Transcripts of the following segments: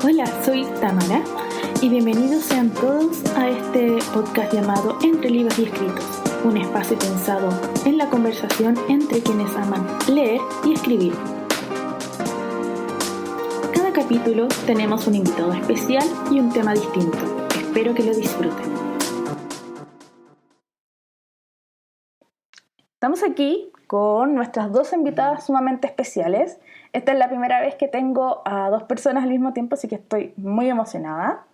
Hola, soy Tamara y bienvenidos sean todos a este podcast llamado Entre Libros y Escritos, un espacio pensado en la conversación entre quienes aman leer y escribir. Cada capítulo tenemos un invitado especial y un tema distinto. Espero que lo disfruten. Estamos aquí con nuestras dos invitadas sumamente especiales. Esta es la primera vez que tengo a dos personas al mismo tiempo, así que estoy muy emocionada.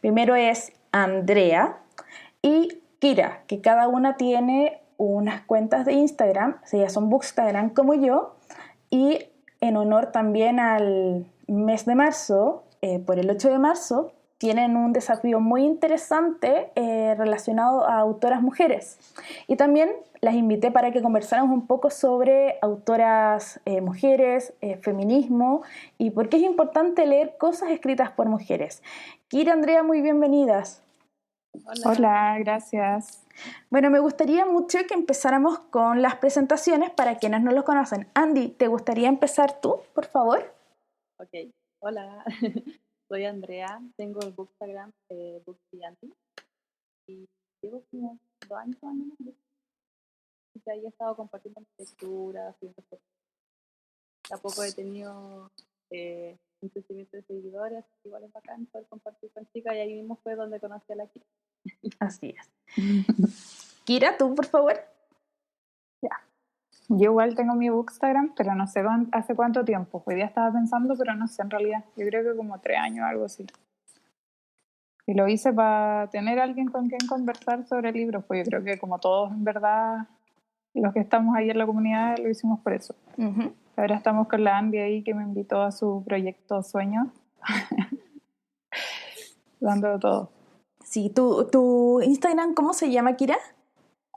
Primero es Andrea y Kira, que cada una tiene unas cuentas de Instagram, ellas son Bookstagram como yo, y en honor también al mes de marzo, por el 8 de marzo, tienen un desafío muy interesante relacionado a autoras mujeres. Y también las invité para que conversáramos un poco sobre autoras mujeres, feminismo y por qué es importante leer cosas escritas por mujeres. Kira, Andrea, muy bienvenidas. Hola, gracias. Bueno, me gustaría mucho que empezáramos con las presentaciones para quienes no los conocen. Andy, ¿te gustaría empezar tú, por favor? Ok, hola, soy Andrea, tengo el Bookstagram Bookstagram y llevo como 2 años y ahí he estado compartiendo mis lecturas, tampoco he tenido un crecimiento de seguidores, igual es bacán poder compartir con chicas y ahí mismo fue donde conocí a la Kira. Así es. Kira, tú, por favor. Ya. Yo igual tengo mi Bookstagram, pero no sé hace cuánto tiempo. Hoy día estaba pensando, pero no sé en realidad. Yo creo que como 3 años o algo así. Y lo hice para tener alguien con quien conversar sobre libros, pues yo creo que como todos en verdad, los que estamos ahí en la comunidad, lo hicimos por eso. Uh-huh. Ahora estamos con la Andy ahí, que me invitó a su proyecto Sueño. Dándolo todo. Sí, ¿tu Instagram cómo se llama, Kira?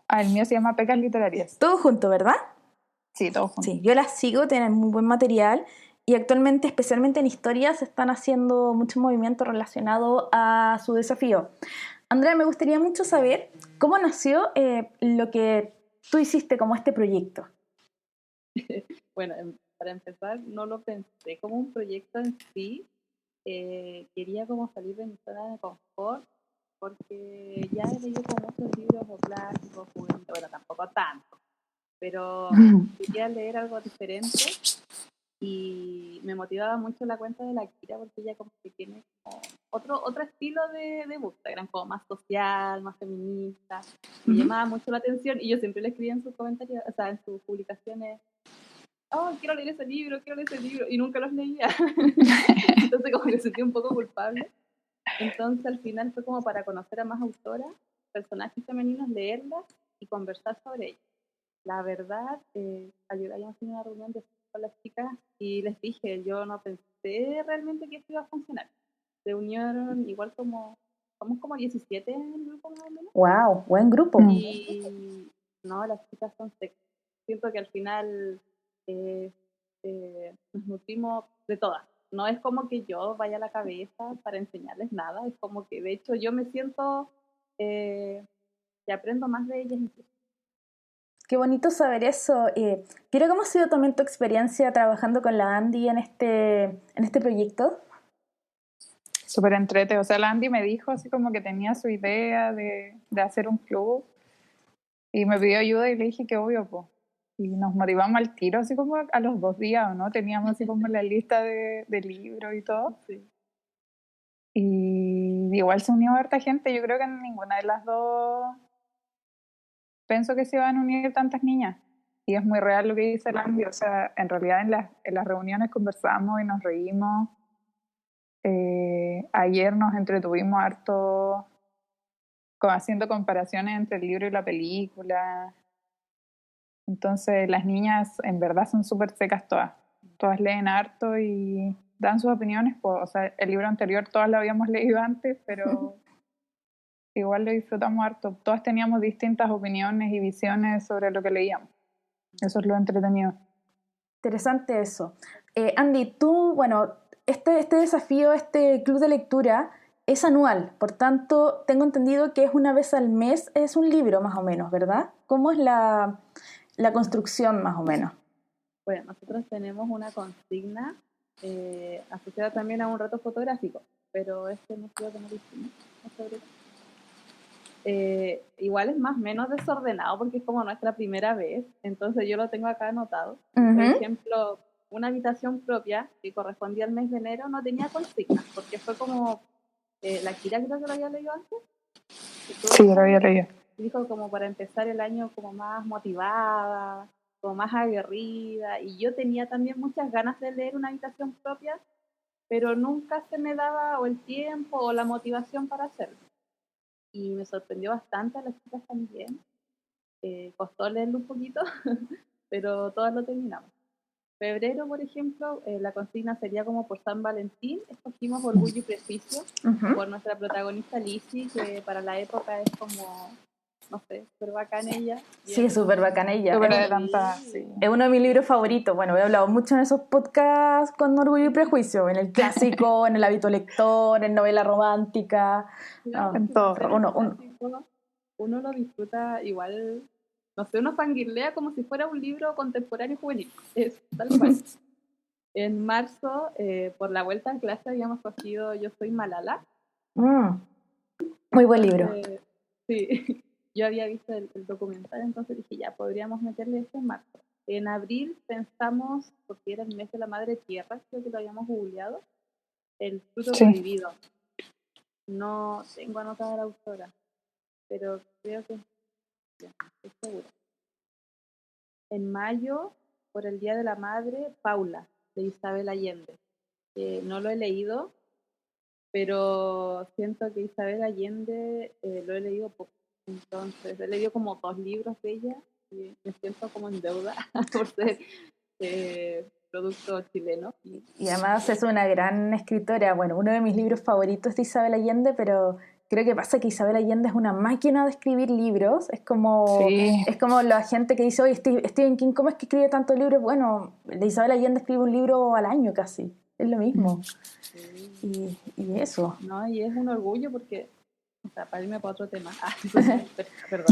El mío se llama Pecas Literarias. Todo junto, ¿verdad? Sí, todo junto. Sí, yo las sigo, tienen muy buen material y actualmente, especialmente en historias, están haciendo mucho movimiento relacionado a su desafío. Andrea, me gustaría mucho saber cómo nació lo que tú hiciste como este proyecto. Bueno, para empezar, no lo pensé como un proyecto en sí, quería como salir de mi zona de confort porque ya he leído como muchos libros o clásicos, bueno, tampoco tanto, pero quería leer algo diferente y me motivaba mucho la cuenta de la Kira porque ella como que tiene como otro estilo de Bookstagram, como más social, más feminista, me llamaba mucho la atención y yo siempre le escribía en sus comentarios, o sea, en sus publicaciones, oh, quiero leer ese libro, y nunca los leía. Entonces como que me sentí un poco culpable. Entonces al final fue como para conocer a más autoras, personajes femeninos, leerlas y conversar sobre ellas. La verdad, habíamos tenido una reunión con las chicas y les dije, yo no pensé realmente que esto iba a funcionar. Se unieron igual somos como 17 en el grupo más o menos. ¡Wow! Buen grupo. Y no, las chicas son sexy. Siento que al final nos nutrimos de todas. No es como que yo vaya a la cabeza para enseñarles nada, es como que de hecho yo me siento que aprendo más de ellas incluso. Qué bonito saber eso. Kira, ¿cómo ha sido también tu experiencia trabajando con la Andy en este proyecto? Súper entrete. O sea, la Andy me dijo así como que tenía su idea de hacer un club y me pidió ayuda y le dije que obvio, pues. Y nos motivamos al tiro, así como a los 2 días, ¿no? Teníamos así como la lista de libros y todo. Sí. Y igual se unió harta gente. Yo creo que en ninguna de las dos pensó que se iban a unir tantas niñas. Y es muy real lo que dice la Andy. O sea, en realidad en las reuniones conversamos y nos reímos. Ayer nos entretuvimos harto haciendo comparaciones entre el libro y la película. Entonces las niñas en verdad son súper secas todas. Todas leen harto y dan sus opiniones. Pues, o sea, el libro anterior todas lo habíamos leído antes, pero igual lo disfrutamos harto. Todas teníamos distintas opiniones y visiones sobre lo que leíamos. Eso es lo entretenido. Interesante eso. Andy, tú, bueno, este desafío, este club de lectura es anual, por tanto, tengo entendido que es una vez al mes, es un libro más o menos, ¿verdad? ¿Cómo es la construcción más o menos? Bueno, nosotros tenemos una consigna asociada también a un reto fotográfico, pero no creo que no lo hicimos. Igual es más o menos desordenado porque es como nuestra primera vez, entonces yo lo tengo acá anotado. Por ejemplo, una habitación propia que correspondía al mes de enero no tenía consignas, porque fue como, la Kira creo que lo había leído antes. Sí, lo había leído. Dijo como para empezar el año como más motivada, como más aguerrida, y yo tenía también muchas ganas de leer una habitación propia, pero nunca se me daba o el tiempo o la motivación para hacerlo. Y me sorprendió bastante, a las chicas también. Costó leerlo un poquito, pero todas lo terminamos. Febrero, por ejemplo, la consigna sería como por San Valentín. Escogimos Orgullo y Prejuicio por nuestra protagonista Lizzie, que para la época es como, no sé, súper bacana ella. Sí, es súper bacana ella. Súper adelantada, sí. Es uno de mis libros favoritos. Bueno, he hablado mucho en esos podcasts con Orgullo y Prejuicio, en el clásico, en el hábito lector, en novela romántica. Claro, en todo. Uno lo disfruta igual, no sé, uno fangirlea como si fuera un libro contemporáneo juvenil. Es tal cual. En marzo, por la vuelta a clase, habíamos cogido Yo soy Malala. Muy buen libro. Sí, yo había visto el documental, entonces dije, ya, podríamos meterle este en marzo. En abril pensamos, porque era el mes de la madre tierra, creo que lo habíamos googleado, El fruto prohibido. No tengo anotada la autora, pero creo que ya, estoy segura. En mayo, por el Día de la Madre, Paula, de Isabel Allende. No lo he leído, pero siento que Isabel Allende lo he leído poco. Entonces, he leído como 2 libros de ella y me siento como en deuda por ser producto chileno. Y además es una gran escritora. Bueno, uno de mis libros favoritos de Isabel Allende, pero creo que pasa que Isabel Allende es una máquina de escribir libros. Es como la gente que dice, oye, Stephen King, ¿cómo es que escribe tantos libros? Bueno, de Isabel Allende escribe un libro al año casi. Es lo mismo. Sí. Y eso. No, y es un orgullo porque, o sea, para irme para otro tema. Perdón.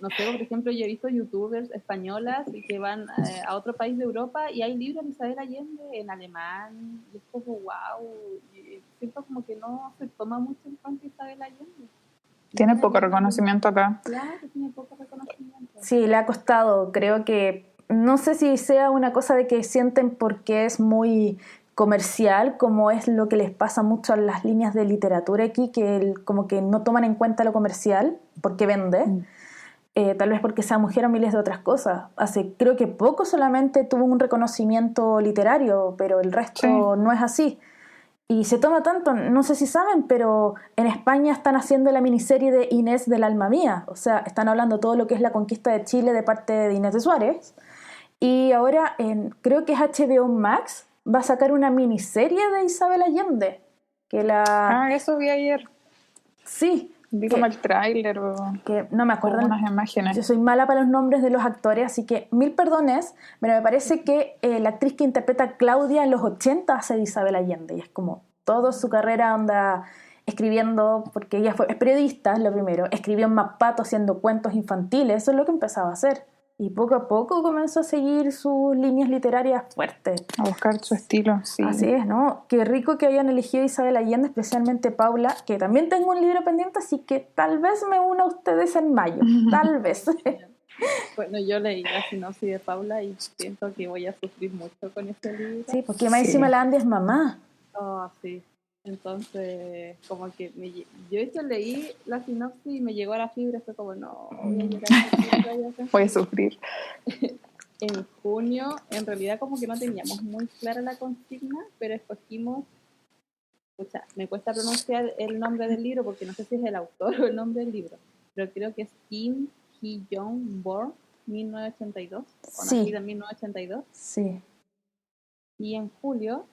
No sé, por ejemplo, yo he visto youtubers españolas que van a otro país de Europa y hay libros de Isabel Allende en alemán. Y es como, wow. Y siento como que no se toma mucho en cuenta Isabel Allende. Tiene poco reconocimiento acá. Claro, tiene poco reconocimiento. Sí, le ha costado. Creo que, no sé si sea una cosa de que sienten porque es muy comercial, como es lo que les pasa mucho a las líneas de literatura aquí, que como que no toman en cuenta lo comercial porque vende. Tal vez porque sea mujer o miles de otras cosas. Hace creo que poco solamente tuvo un reconocimiento literario, pero el resto no es así. Y se toma tanto, no sé si saben, pero en España están haciendo la miniserie de Inés del alma mía. O sea, están hablando todo lo que es la conquista de Chile de parte de Inés de Suárez. Y ahora creo que es HBO Max va a sacar una miniserie de Isabel Allende. Eso vi ayer. Sí. Vi como el tráiler o que no me acuerdo unas imágenes. Yo soy mala para los nombres de los actores, así que mil perdones, pero me parece que la actriz que interpreta a Claudia en los 80 hace de Isabel Allende, y es como toda su carrera anda escribiendo, porque ella es periodista, lo primero, escribió en Mapato haciendo cuentos infantiles, eso es lo que empezaba a hacer, y poco a poco comenzó a seguir sus líneas literarias fuertes. A buscar su estilo, sí. Así es, ¿no? Qué rico que hayan elegido a Isabel Allende, especialmente Paula, que también tengo un libro pendiente, así que tal vez me una a ustedes en mayo, tal vez. Bueno, yo leí la sinopsis de Paula y siento que voy a sufrir mucho con este libro. Sí, porque más encima la Andy es mamá. Oh, sí. Entonces, como que yo leí la sinopsis y me llegó a la fibra, fue como, no, voy a sufrir. En junio, en realidad como que no teníamos muy clara la consigna, pero escogimos, me cuesta pronunciar el nombre del libro porque no sé si es el autor o el nombre del libro, pero creo que es Kim Hee-jong Born, 1982, o nacida en 1982. Sí. Y en julio,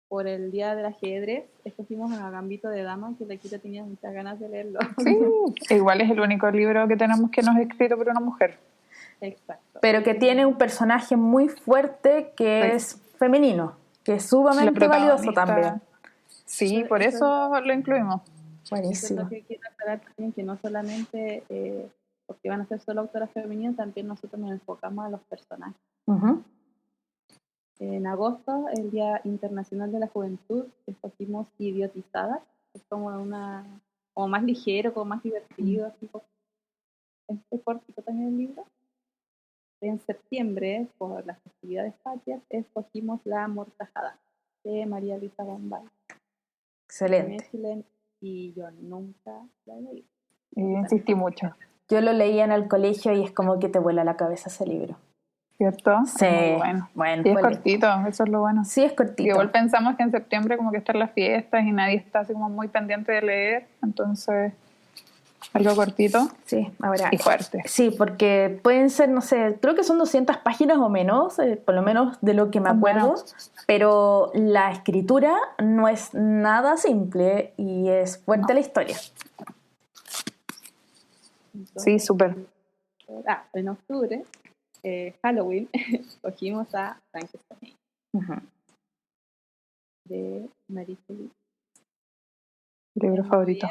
por el Día del Ajedrez, escogimos a Gambito de Dama, que la Kira tenía muchas ganas de leerlo. Sí, igual es el único libro que tenemos que no es escrito por una mujer. Exacto. Pero que tiene un personaje muy fuerte que es femenino, que es sumamente valioso también. Sí, por eso lo incluimos. Buenísimo. Eso es lo que quiero aclarar también, que no solamente porque van a ser solo autoras femeninas, también nosotros nos enfocamos a los personajes. En agosto, el Día Internacional de la Juventud, escogimos Idiotizadas, es como más ligero, como más divertido, así como este cortito también el libro. En septiembre, por las festividades patrias, escogimos La Amortajada, de María Luisa Bombal. También Excelente. es chilena y yo nunca la he leído. Y yo insistí mucho, Yo lo leía en el colegio y es como que te vuela la cabeza ese libro. ¿cierto? Sí, Es muy bueno. bueno, Y es fue cortito, eso es lo bueno. Sí, es Y cortito. igual pensamos que en septiembre como que están las fiestas y nadie está así como muy pendiente de leer, entonces algo cortito Sí, ahora. y fuerte. Sí, porque pueden ser, no sé, creo que son 200 páginas o menos, por lo menos de lo que me Son acuerdo, menos. pero la escritura no es nada simple y es fuerte la historia. Entonces, Sí, súper. en octubre, Halloween, escogimos a Frankenstein, Ujú. de Marie Curie. Libro favorito.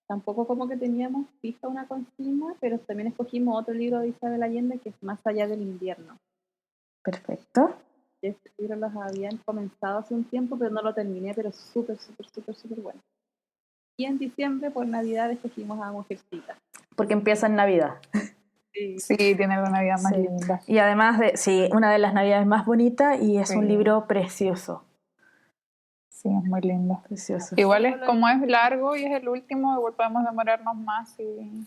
Tampoco como que teníamos fija una consigna, pero también escogimos otro libro de Isabel Allende que es Más allá del invierno. Perfecto. Este libro los habían comenzado hace un tiempo, pero no lo terminé, pero súper bueno. Y en diciembre, por Navidad, escogimos a Mujercita. Porque empieza en Navidad. Sí, tiene la Navidad más Sí. linda. Y además sí, una de las Navidades más bonitas y es un Sí. libro precioso. Sí, es muy lindo. Precioso. Igual es como es largo y es el último, igual podemos demorarnos más.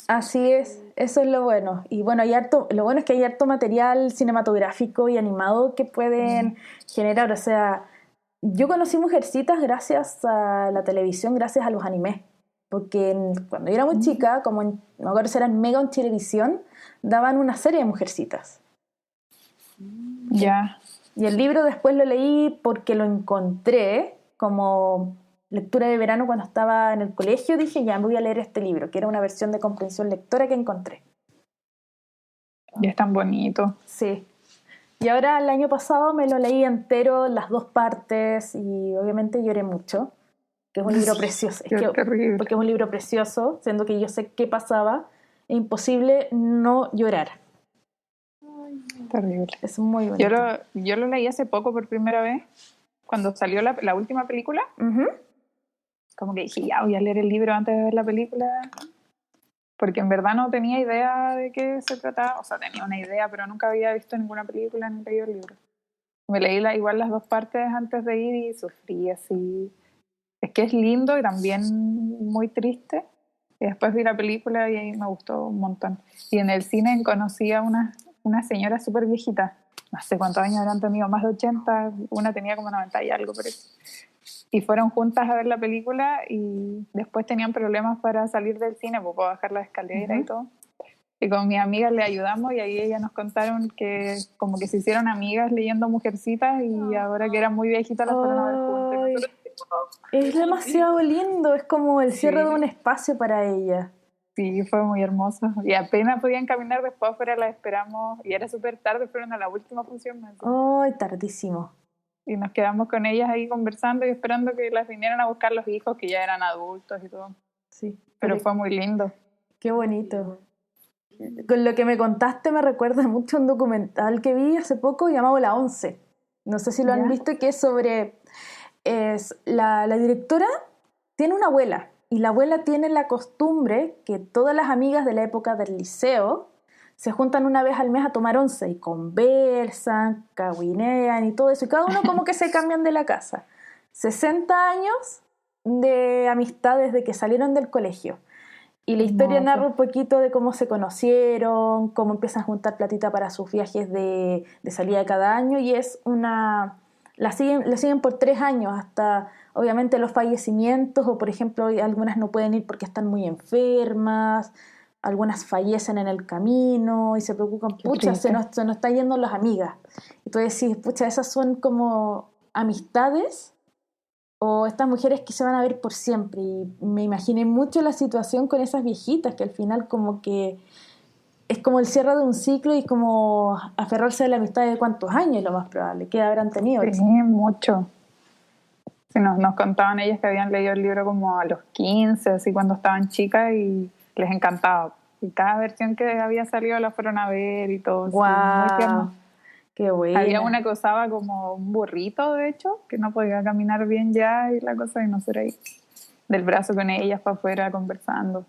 Así es, eso es lo bueno. Y bueno, lo bueno es que hay harto material cinematográfico y animado que pueden generar. O sea, yo conocí Mujercitas gracias a la televisión, gracias a los animes. Porque cuando yo era muy chica, no me acuerdo si era en Mega o en Televisión, daban una serie de Mujercitas. Ya. Y el libro después lo leí porque lo encontré como lectura de verano cuando estaba en el colegio. Dije, ya, me voy a leer este libro, que era una versión de comprensión lectora que encontré. Y es tan bonito. Sí. Y ahora el año pasado me lo leí entero, las 2 partes, y obviamente lloré mucho, que es un libro precioso. Terrible. Porque es un libro precioso, siendo que yo sé qué pasaba, es imposible no llorar. Terrible. Es muy bonito. Yo lo leí hace poco por primera vez, cuando salió la última película. Uh-huh. Como que dije, ya voy a leer el libro antes de ver la película, porque en verdad no tenía idea de qué se trataba. O sea, tenía una idea, pero nunca había visto ninguna película ni leído el libro. Me leí igual las 2 partes antes de ir y sufrí así. Es que es lindo y también muy triste. Y después vi la película y ahí me gustó un montón. Y en el cine conocí a una señora súper viejita. No sé cuántos años habrán tenido, más de 80. Una tenía como 90 y algo, pero... Y fueron juntas a ver la película y después tenían problemas para salir del cine, pues, para bajar la escalera y todo. Y con mis amigas le ayudamos y ahí ellas nos contaron que como que se hicieron amigas leyendo Mujercitas y ahora que eran muy viejitas las fueron a ver juntas. Es demasiado lindo, es como el cierre de un espacio para ella. Sí, fue muy hermoso. Y apenas podían caminar después afuera, las esperamos y era súper tarde, fueron a la última función. ¡Ay, tardísimo! Y nos quedamos con ellas ahí conversando y esperando que las vinieran a buscar los hijos que ya eran adultos y todo. Sí. Pero fue muy lindo. Qué bonito. Con lo que me contaste me recuerda mucho a un documental que vi hace poco llamado La Once. No sé si lo han visto, que es sobre... la directora tiene una abuela y la abuela tiene la costumbre que todas las amigas de la época del liceo se juntan una vez al mes a tomar once y conversan, cahuinean y todo eso, y cada uno como que se cambian de la casa. 60 años de amistad desde que salieron del colegio. Y la historia narra un poquito de cómo se conocieron, cómo empiezan a juntar platita para sus viajes de salida de cada año, y es una... La siguen por 3 años, hasta obviamente los fallecimientos, o por ejemplo algunas no pueden ir porque están muy enfermas, algunas fallecen en el camino y se preocupan, pucha, se nos están yendo las amigas. Y tú decís, pucha, esas son como amistades o estas mujeres que se van a ver por siempre. Y me imaginé mucho la situación con esas viejitas, que al final como que es como el cierre de un ciclo y como aferrarse a la amistad de cuántos años, lo más probable, que habrán tenido. Sí, mucho. Sí, nos contaban ellas que habían leído el libro como a los 15, así cuando estaban chicas, y les encantaba. Y cada versión que había salido la fueron a ver y todo. ¡Guau! Sí, muy tierno. Qué buena. Había una que usaba como un burrito, de hecho, que no podía caminar bien ya y la cosa, y no ser ahí del brazo con ellas para afuera conversando.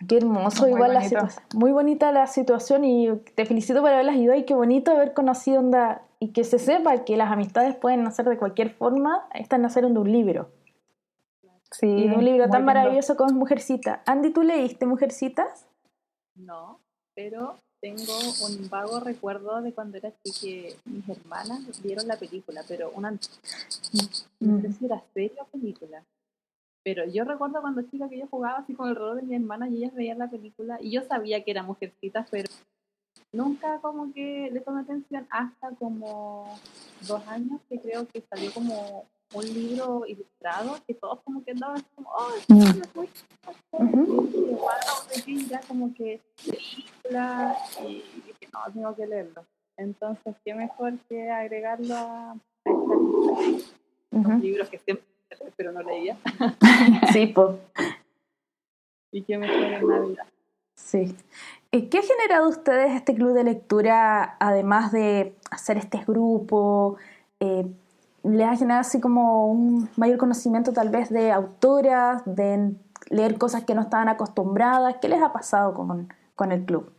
Qué hermoso, Muy igual la bonito. situación. Muy bonita la situación y te felicito por haberlas ido y qué bonito haber conocido onda y que se sepa que las amistades pueden nacer de cualquier forma, estas nacieron de un libro. Sí, Y de un libro muy tan lindo. maravilloso como es Mujercita. Andy, ¿tú leíste Mujercitas? No, pero tengo un vago recuerdo de cuando era chica que mis hermanas vieron la película, pero no sé si era serie o película. Pero yo recuerdo cuando chica que yo jugaba así con el rol de mi hermana y ellas veían la película y yo sabía que era Mujercitas, pero nunca como que le tomé atención hasta como 2 años que creo que salió como un libro ilustrado que todos como que andaban así como, oh, es muy y dije, wow, de qué irá como que película y dije, no, tengo que leerlo. Entonces, qué mejor que agregarlo a esta lista de los libros que siempre pero no leía. Sí, po. Y qué mejor en Navidad. Sí. ¿Qué ha generado ustedes este club de lectura, además de hacer este grupo? ¿Les ha generado así como un mayor conocimiento tal vez de autoras, de leer cosas que no estaban acostumbradas? ¿Qué les ha pasado con el club?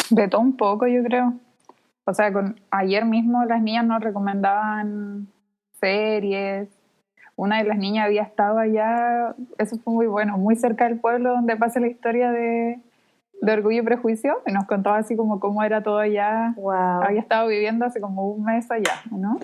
De todo un poco, yo creo. O sea, ayer mismo las niñas nos recomendaban series. Una de las niñas había estado allá, eso fue muy bueno, muy cerca del pueblo donde pasa la historia de Orgullo y Prejuicio, y nos contaba así como cómo era todo allá. Wow. Había estado viviendo hace como un mes allá, ¿no?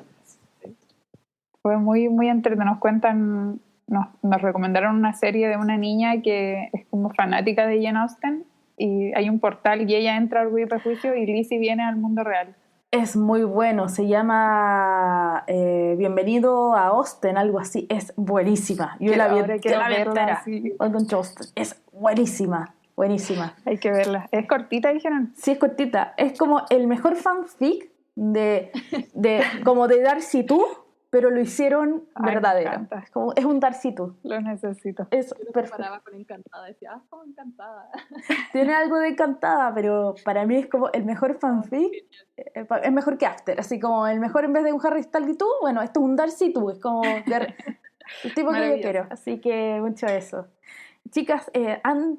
Fue muy, muy entretenido. Nos cuentan, nos recomendaron una serie de una niña que es como fanática de Jane Austen, y hay un portal y ella entra a Orgullo y Prejuicio y Lizzie viene al mundo real. Es muy bueno, se llama Bienvenido a Austen, algo así, es buenísima. Yo la vi entera. Welcome to Austen. Es buenísima, buenísima. Hay que verla. ¿Es cortita, dijeron? Sí, es cortita. Es como el mejor fanfic como de Darcy Tú, pero lo hicieron verdadero. Es un Darcy Tú. Lo necesito. Es Yo lo perfecto. comparaba con Encantada, decía, como Encantada. Tiene algo de Encantada, pero para mí es como el mejor fanfic. Es mejor que After, así como el mejor en vez de un Harry Styles y tú, bueno, esto es un Darcy Tú, es como el tipo que yo quiero, así que mucho eso. Chicas,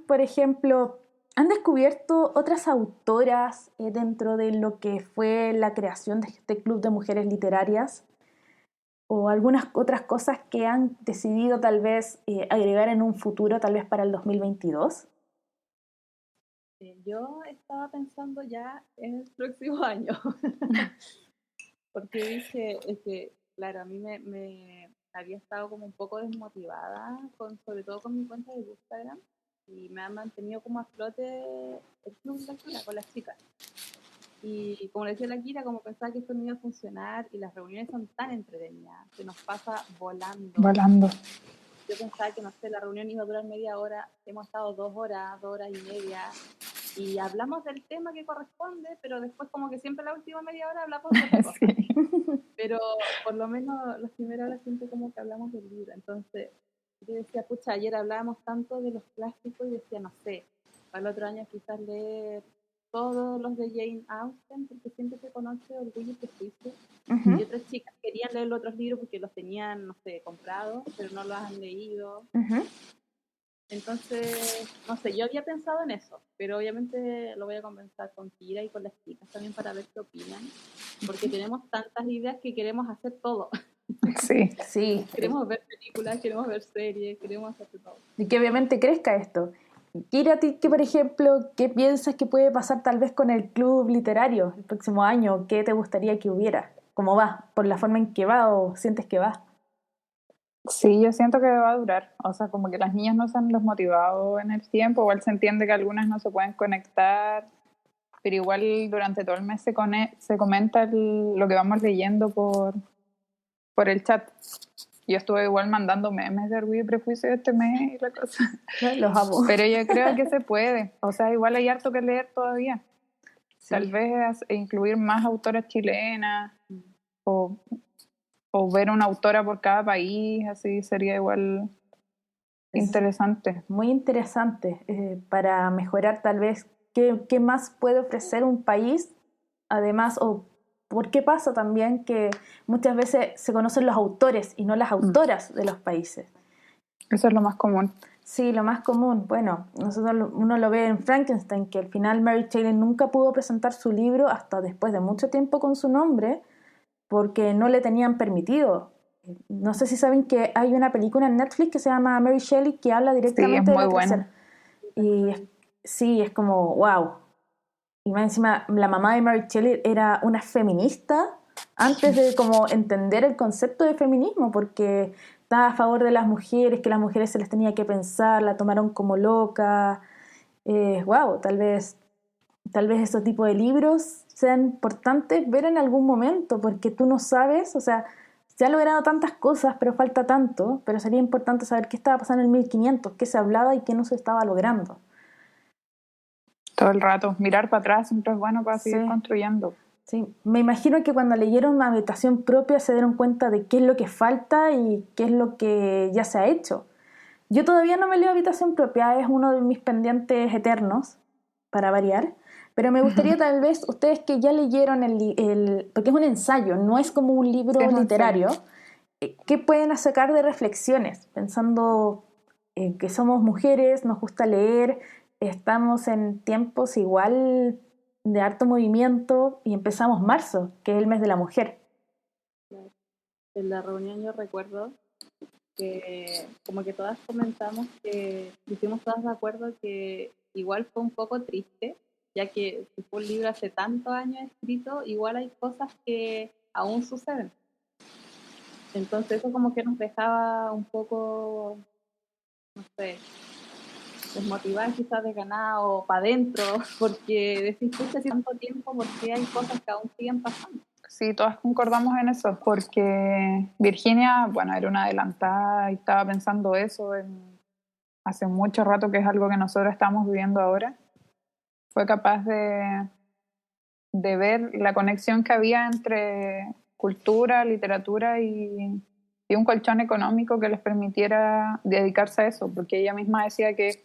por ejemplo, ¿han descubierto otras autoras dentro de lo que fue la creación de este club de mujeres literarias? ¿O algunas otras cosas que han decidido tal vez agregar en un futuro, tal vez para el 2022? Yo estaba pensando ya en el próximo año. Porque dije, es que, claro, a mí me había estado como un poco desmotivada, sobre todo con mi cuenta de Instagram, y me han mantenido como a flote el club de lectura con las chicas. Y como le decía la Kira, como pensaba que esto no iba a funcionar, y las reuniones son tan entretenidas, que nos pasa volando. Volando. Yo pensaba que, no sé, la reunión iba a durar media hora, hemos estado 2 horas, 2 horas y media, y hablamos del tema que corresponde, pero después como que siempre la última media hora hablamos de otra cosa. Sí. Pero por lo menos las primeras horas siempre como que hablamos del libro. Entonces yo decía, pucha, ayer hablábamos tanto de los clásicos y decía, no sé, para el otro año quizás leer todos los de Jane Austen, porque siempre se conoce Orgullo y Prejuicio. Y otras chicas querían leer los otros libros porque los tenían, no sé, comprados, pero no los han leído. Entonces, no sé, yo había pensado en eso, pero obviamente lo voy a conversar con Kira y con las chicas también para ver qué opinan, porque tenemos tantas ideas que queremos hacer todo. Sí. Sí. Queremos ver películas, queremos ver series, queremos hacer todo. Y que obviamente crezca esto. Kira, ¿a ti qué, por ejemplo, qué piensas que puede pasar tal vez con el club literario el próximo año? ¿Qué te gustaría que hubiera? ¿Cómo va? ¿Por la forma en que va o sientes que va? Sí, yo siento que va a durar. O sea, como que las niñas no se han desmotivado en el tiempo, igual se entiende que algunas no se pueden conectar, pero igual durante todo el mes se comenta lo que vamos leyendo por el chat. Yo estuve igual mandando memes de Orgullo y Prejuicio este mes y la cosa. Los amo. Pero yo creo que se puede. O sea, igual hay harto que leer todavía. Sí. Tal vez incluir más autoras chilenas o ver una autora por cada país, así sería igual interesante. Muy interesante para mejorar tal vez qué más puede ofrecer un país, además, o por qué pasa también que muchas veces se conocen los autores y no las autoras de los países. Eso es lo más común. Sí, lo más común. Bueno, uno lo ve en Frankenstein, que al final Mary Shelley nunca pudo presentar su libro hasta después de mucho tiempo con su nombre, porque no le tenían permitido. No sé si saben que hay una película en Netflix que se llama Mary Shelley que habla directamente de la tercera. Y sí, es como, wow. Y más encima, la mamá de Mary Shelley era una feminista antes de como entender el concepto de feminismo, porque estaba a favor de las mujeres, que las mujeres se les tenía que pensar, la tomaron como loca. Wow, tal vez esos tipos de libros sean importantes ver en algún momento, porque tú no sabes, o sea, se han logrado tantas cosas, pero falta tanto, pero sería importante saber qué estaba pasando en el 1500, qué se hablaba y qué no se estaba logrando. Todo el rato, mirar para atrás siempre es bueno para seguir construyendo. Sí, me imagino que cuando leyeron Habitación Propia se dieron cuenta de qué es lo que falta y qué es lo que ya se ha hecho. Yo todavía no me leo Habitación Propia, es uno de mis pendientes eternos, para variar, pero me gustaría tal vez, ustedes que ya leyeron porque es un ensayo, no es como un libro literario, ¿qué pueden sacar de reflexiones? Pensando en que somos mujeres, nos gusta leer, estamos en tiempos igual de harto movimiento y empezamos marzo, que es el mes de la mujer. En la reunión yo recuerdo que como que todas comentamos que hicimos todas de acuerdo que igual fue un poco triste, ya que si fue un libro hace tantos años escrito, igual hay cosas que aún suceden. Entonces eso como que nos dejaba un poco, no sé, desmotivar quizás de ganar o para adentro, porque decís, pucha, hace tanto tiempo, porque hay cosas que aún siguen pasando. Sí, todas concordamos en eso, porque Virginia, bueno, era una adelantada y estaba pensando eso hace mucho rato, que es algo que nosotros estamos viviendo ahora. Fue capaz de ver la conexión que había entre cultura, literatura y un colchón económico que les permitiera dedicarse a eso, porque ella misma decía que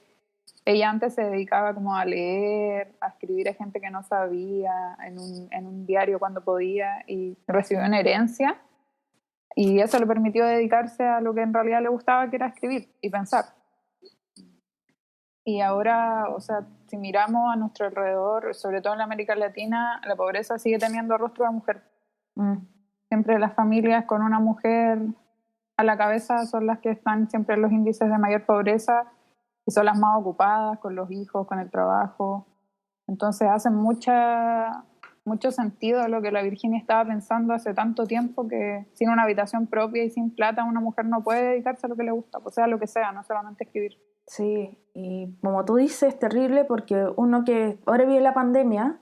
ella antes se dedicaba como a leer, a escribir a gente que no sabía, en un diario cuando podía, y recibió una herencia, y eso le permitió dedicarse a lo que en realidad le gustaba, que era escribir y pensar. Y ahora, o sea, si miramos a nuestro alrededor, sobre todo en la América Latina, la pobreza sigue teniendo rostro de mujer. Siempre las familias con una mujer a la cabeza son las que están siempre en los índices de mayor pobreza y son las más ocupadas con los hijos, con el trabajo. Entonces hace mucho sentido lo que la Virginia estaba pensando hace tanto tiempo, que sin una habitación propia y sin plata una mujer no puede dedicarse a lo que le gusta, o sea, lo que sea, no solamente escribir. Sí, y como tú dices, es terrible porque uno que ahora vive la pandemia,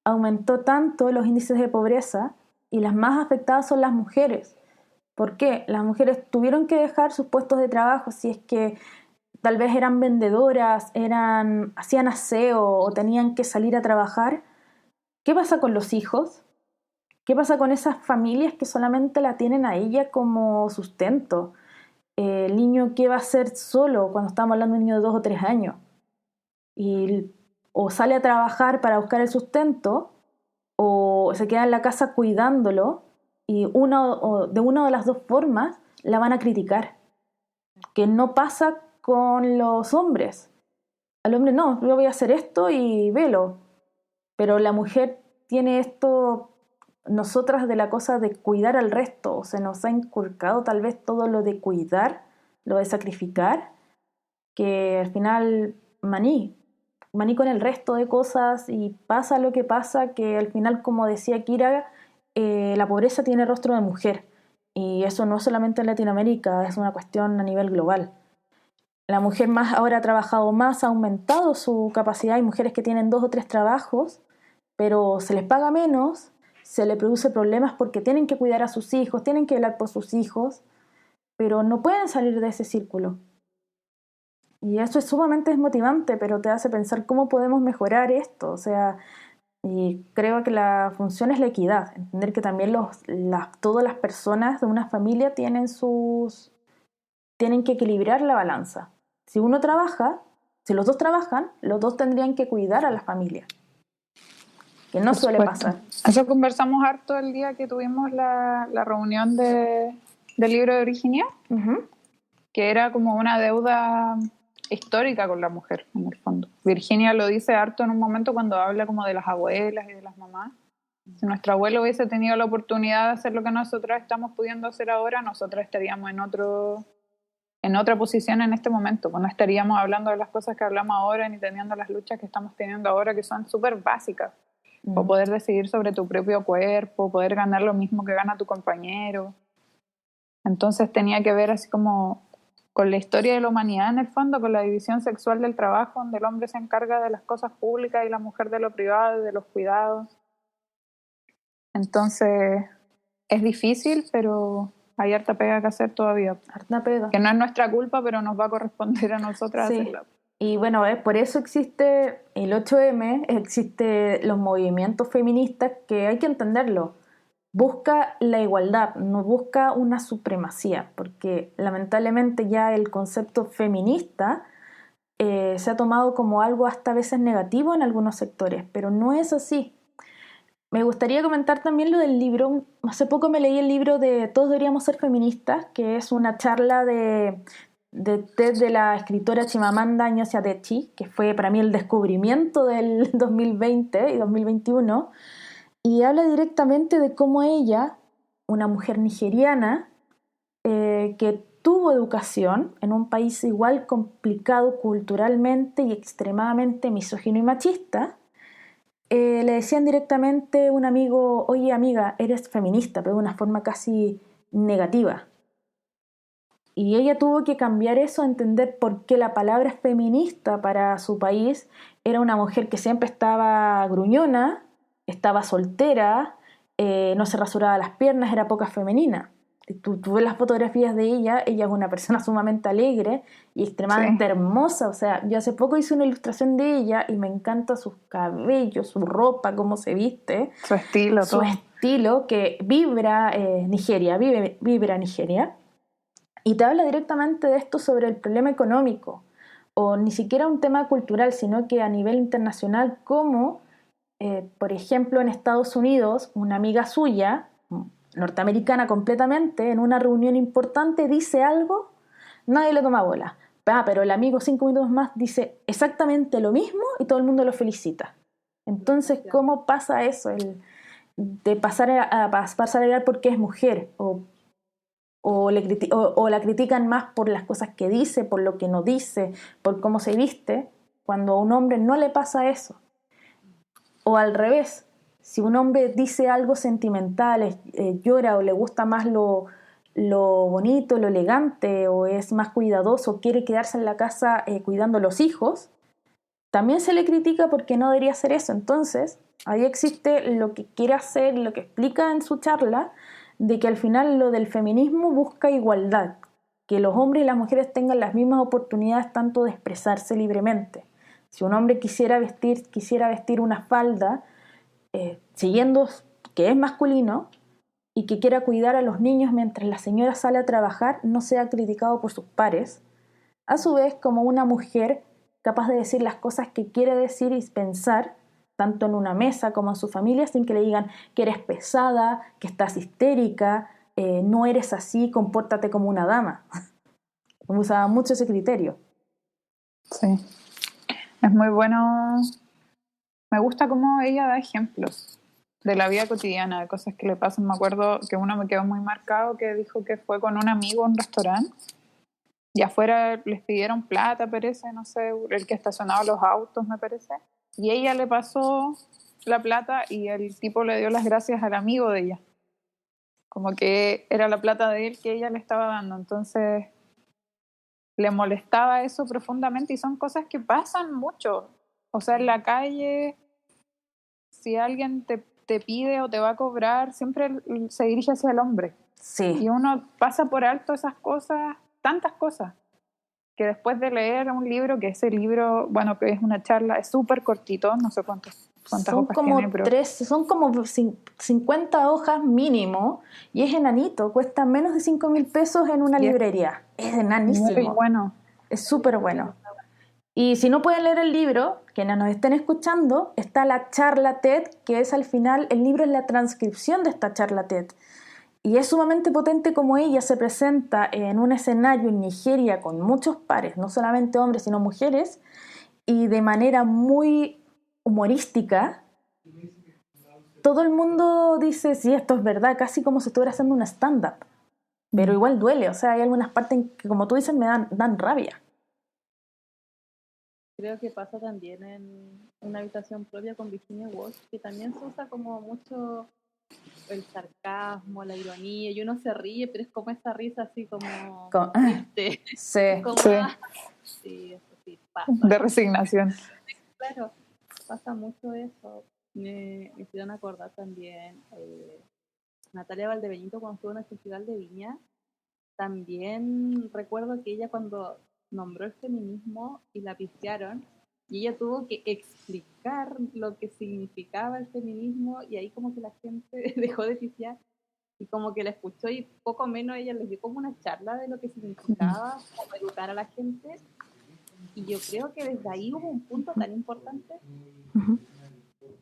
aumentó tanto los índices de pobreza y las más afectadas son las mujeres. ¿Por qué? Las mujeres tuvieron que dejar sus puestos de trabajo si es que tal vez eran vendedoras, hacían aseo o tenían que salir a trabajar. ¿Qué pasa con los hijos? ¿Qué pasa con esas familias que solamente la tienen a ella como sustento? El niño, ¿qué va a hacer solo cuando estamos hablando de un niño de 2 o 3 años? O sale a trabajar para buscar el sustento o se queda en la casa cuidándolo y de una de las dos formas la van a criticar. Que no pasa con los hombres. Al hombre no, yo voy a hacer esto y velo. Pero la mujer tiene esto, nosotras, de la cosa de cuidar al resto. O se nos ha inculcado tal vez todo lo de cuidar, lo de sacrificar, que al final maní con el resto de cosas y pasa lo que pasa, que al final, como decía Kira, la pobreza tiene rostro de mujer. Y eso no solamente en Latinoamérica, es una cuestión a nivel global. La mujer más ahora ha trabajado más, ha aumentado su capacidad. Hay mujeres que tienen 2 o 3 trabajos, pero se les paga menos, se les produce problemas porque tienen que cuidar a sus hijos, tienen que velar por sus hijos, pero no pueden salir de ese círculo. Y eso es sumamente desmotivante, pero te hace pensar cómo podemos mejorar esto. O sea, y creo que la función es la equidad, entender que también todas las personas de una familia tienen que equilibrar la balanza. Si uno trabaja, Si los dos trabajan, los dos tendrían que cuidar a la familia, que no suele pasar. Eso conversamos harto el día que tuvimos la reunión del libro de Virginia, que era como una deuda histórica con la mujer, en el fondo. Virginia lo dice harto en un momento cuando habla como de las abuelas y de las mamás. Si nuestro abuelo hubiese tenido la oportunidad de hacer lo que nosotros estamos pudiendo hacer ahora, nosotros estaríamos en otra posición en este momento, pues no estaríamos hablando de las cosas que hablamos ahora ni teniendo las luchas que estamos teniendo ahora, que son súper básicas. O poder decidir sobre tu propio cuerpo, poder ganar lo mismo que gana tu compañero. Entonces tenía que ver así como con la historia de la humanidad en el fondo, con la división sexual del trabajo, donde el hombre se encarga de las cosas públicas y la mujer de lo privado y de los cuidados. Entonces es difícil, pero hay harta pega que hacer todavía. Harta pega. Que no es nuestra culpa, pero nos va a corresponder a nosotras hacerla. Y bueno, por eso existe el 8M, existe los movimientos feministas, que hay que entenderlo. Busca la igualdad, no busca una supremacía, porque lamentablemente ya el concepto feminista se ha tomado como algo hasta a veces negativo en algunos sectores, pero no es así. Me gustaría comentar también lo del libro. Hace poco me leí el libro de Todos deberíamos ser feministas, que es una charla de TED de la escritora Chimamanda Ngozi Adichie, que fue para mí el descubrimiento del 2020 y 2021, y habla directamente de cómo ella, una mujer nigeriana, que tuvo educación en un país igual complicado culturalmente y extremadamente misógino y machista, le decían directamente a un amigo: oye amiga, eres feminista, pero de una forma casi negativa. Y ella tuvo que cambiar eso, entender por qué la palabra feminista para su país era una mujer que siempre estaba gruñona, estaba soltera, no se rasuraba las piernas, era poca femenina. Tú ves las fotografías de ella es una persona sumamente alegre y extremadamente hermosa. O sea, yo hace poco hice una ilustración de ella y me encanta sus cabellos, su ropa, cómo se viste. Su estilo, su estilo que vibra Nigeria, vibra Nigeria. Y te habla directamente de esto sobre el problema económico, o ni siquiera un tema cultural, sino que a nivel internacional, como, por ejemplo, en Estados Unidos, una amiga suya, norteamericana completamente, en una reunión importante dice algo, nadie le toma bola. Pero el amigo 5 minutos más dice exactamente lo mismo y todo el mundo lo felicita. Entonces, ¿cómo pasa eso? De pasar a hablar porque es mujer, o la critican más por las cosas que dice, por lo que no dice, por cómo se viste, cuando a un hombre no le pasa eso. O al revés, si un hombre dice algo sentimental, llora o le gusta más lo bonito, lo elegante, o es más cuidadoso, quiere quedarse en la casa cuidando a los hijos, también se le critica porque no debería hacer eso. Entonces, ahí existe lo que quiere hacer, lo que explica en su charla, de que al final lo del feminismo busca igualdad, que los hombres y las mujeres tengan las mismas oportunidades tanto de expresarse libremente. Si un hombre quisiera vestir una falda, siguiendo que es masculino y que quiera cuidar a los niños mientras la señora sale a trabajar, no sea criticado por sus pares. A su vez, como una mujer capaz de decir las cosas que quiere decir y pensar, tanto en una mesa como en su familia, sin que le digan que eres pesada, que estás histérica, no eres así, compórtate como una dama. Usaba mucho ese criterio. Sí, es muy bueno. Me gusta cómo ella da ejemplos de la vida cotidiana, de cosas que le pasan. Me acuerdo que uno me quedó muy marcado, que dijo que fue con un amigo a un restaurante y afuera les pidieron plata, parece, no sé, el que estacionaba los autos, me parece. Y ella le pasó la plata y el tipo le dio las gracias al amigo de ella. Como que era la plata de él que ella le estaba dando. Entonces le molestaba eso profundamente y son cosas que pasan mucho. O sea, en la calle, si alguien te pide o te va a cobrar, siempre se dirige hacia el hombre. Sí. Y uno pasa por alto esas cosas, tantas cosas, que después de leer un libro, que ese libro, bueno, que es una charla, es súper cortito, no sé cuántas hojas tiene, pero... Son como 50 hojas mínimo, y es enanito, cuesta menos de 5.000 pesos en una librería. Es enanísimo. Muy bueno. Es súper bueno. Y si no pueden leer el libro, quienes nos estén escuchando, está la charla TED, que es al final, el libro es la transcripción de esta charla TED. Y es sumamente potente como ella se presenta en un escenario en Nigeria con muchos pares, no solamente hombres, sino mujeres, y de manera muy humorística. Todo el mundo dice, sí, esto es verdad, casi como si estuviera haciendo un stand-up. Pero igual duele, o sea, hay algunas partes que, como tú dices, me dan rabia. Creo que pasa también en Una habitación propia con Virginia Woolf, que también se usa como mucho el sarcasmo, la ironía, y uno se ríe, pero es como esa risa así como triste. Sí. Como, Sí. Sí, eso sí, pasa. De resignación. Claro, pasa mucho eso. Me hicieron acordar también Natalia Valdebenito cuando estuvo en el Festival de Viña. También recuerdo que ella cuando nombró el feminismo y la pifiaron, y ella tuvo que explicar lo que significaba el feminismo, y ahí como que la gente dejó de pifiar y como que la escuchó, y poco menos ella les dio como una charla de lo que significaba, como educar a la gente. Y yo creo que desde ahí hubo un punto tan importante,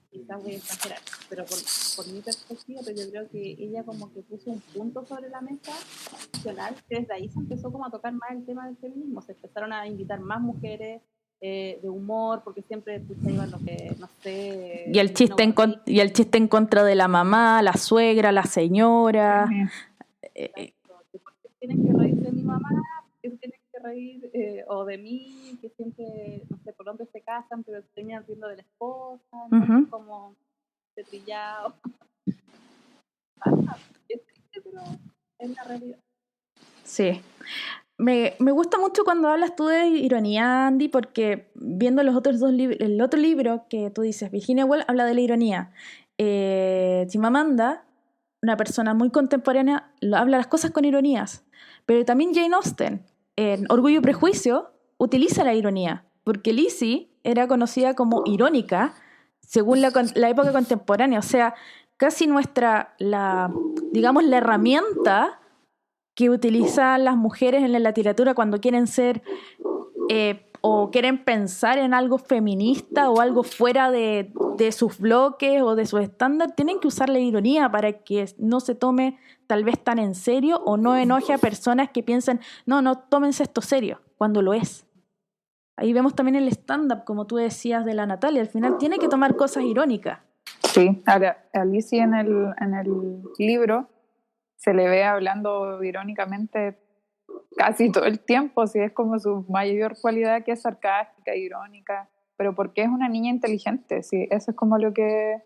quizás voy a exagerar, pero por mi perspectiva, pero yo creo que ella como que puso un punto sobre la mesa nacional, que desde ahí se empezó como a tocar más el tema del feminismo, se empezaron a invitar más mujeres de humor, porque siempre iban lo que, no sé... Y el chiste en contra de la mamá, la suegra, la señora. ¿Por qué tienen que reír de mi mamá? ¿Por qué tienen que reír o de mí? Que siempre, no sé, por dónde se casan, pero terminan riendo de la esposa, entonces como de trillado. Es triste, pero es la realidad. Sí. Me gusta mucho cuando hablas tú de ironía, Andy, porque viendo los otros dos libros, el otro libro que tú dices, Virginia Woolf habla de la ironía. Chimamanda, una persona muy contemporánea, habla las cosas con ironías. Pero también Jane Austen, en Orgullo y Prejuicio, utiliza la ironía, porque Lizzie era conocida como irónica según la época contemporánea. O sea, casi digamos, la herramienta que utilizan las mujeres en la literatura cuando quieren ser o quieren pensar en algo feminista o algo fuera de sus bloques o de sus estándares, tienen que usar la ironía para que no se tome tal vez tan en serio o no enoje a personas que piensan, no tómense esto serio, cuando lo es. Ahí vemos también el stand-up, como tú decías, de la Natalia, al final tiene que tomar cosas irónicas. Sí, Alicia en el libro se le ve hablando irónicamente casi todo el tiempo, sí, es como su mayor cualidad, que es sarcástica, irónica, pero porque es una niña inteligente, sí, eso es como lo que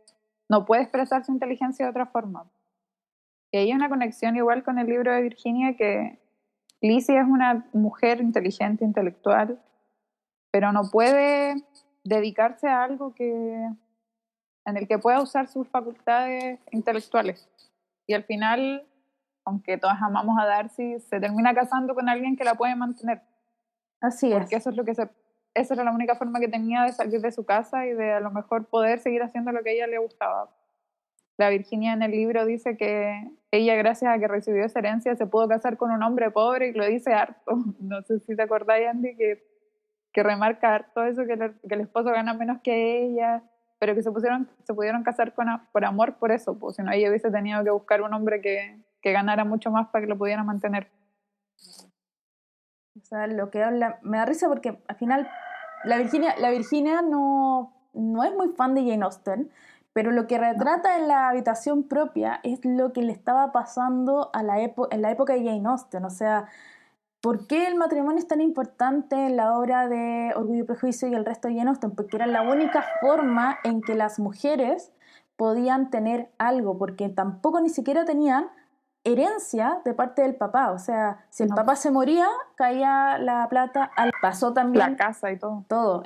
no puede expresar su inteligencia de otra forma. Y hay una conexión igual con el libro de Virginia, que Lizzie es una mujer inteligente, intelectual, pero no puede dedicarse a algo en el que pueda usar sus facultades intelectuales. Y al final, aunque todas amamos a Darcy, se termina casando con alguien que la puede mantener. Así Porque es. esa era la única forma que tenía de salir de su casa y de a lo mejor poder seguir haciendo lo que a ella le gustaba. La Virginia en el libro dice que ella, gracias a que recibió esa herencia, se pudo casar con un hombre pobre, y lo dice harto. No sé si te acordáis, Andy, que remarca harto eso, que el esposo gana menos que ella, pero que se pudieron casar por amor por eso, pues si no ella hubiese tenido que buscar un hombre que ganara mucho más para que lo pudiera mantener. O sea, lo que habla, me da risa porque al final la Virginia no es muy fan de Jane Austen, pero lo que retrata en La habitación propia es lo que le estaba pasando en la época de Jane Austen. O sea, ¿por qué el matrimonio es tan importante en la obra de Orgullo y Prejuicio y el resto de Jane Austen? Porque era la única forma en que las mujeres podían tener algo, porque tampoco ni siquiera tenían herencia de parte del papá. O sea, si el papá se moría, caía la plata pasó también la casa y todo. Todo.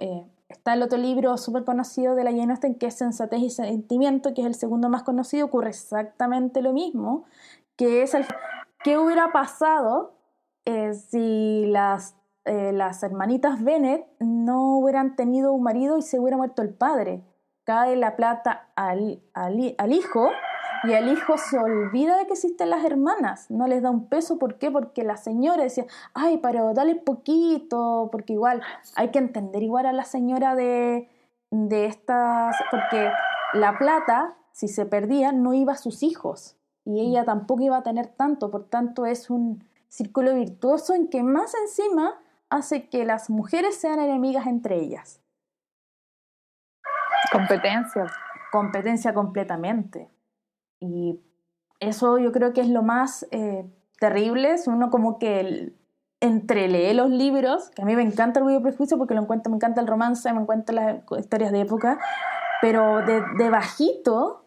Está el otro libro súper conocido de la Jane Austen, que es Sensatez y Sentimiento, que es el segundo más conocido. Ocurre exactamente lo mismo, que es ¿qué hubiera pasado si las hermanitas Bennet no hubieran tenido un marido y se hubiera muerto el padre? Cae la plata al hijo, Y el hijo se olvida de que existen las hermanas, no les da un peso. ¿Por qué? Porque la señora decía, ay, pero dale poquito, porque igual hay que entender igual a la señora de estas, porque la plata, si se perdía, no iba a sus hijos y ella tampoco iba a tener tanto, por tanto es un círculo virtuoso en que más encima hace que las mujeres sean enemigas entre ellas. Competencia completamente. Y eso yo creo que es lo más terrible. Es uno como que entrelee los libros, que a mí me encanta Orgullo y Prejuicio porque me encanta el romance, me encantan las historias de época, pero de bajito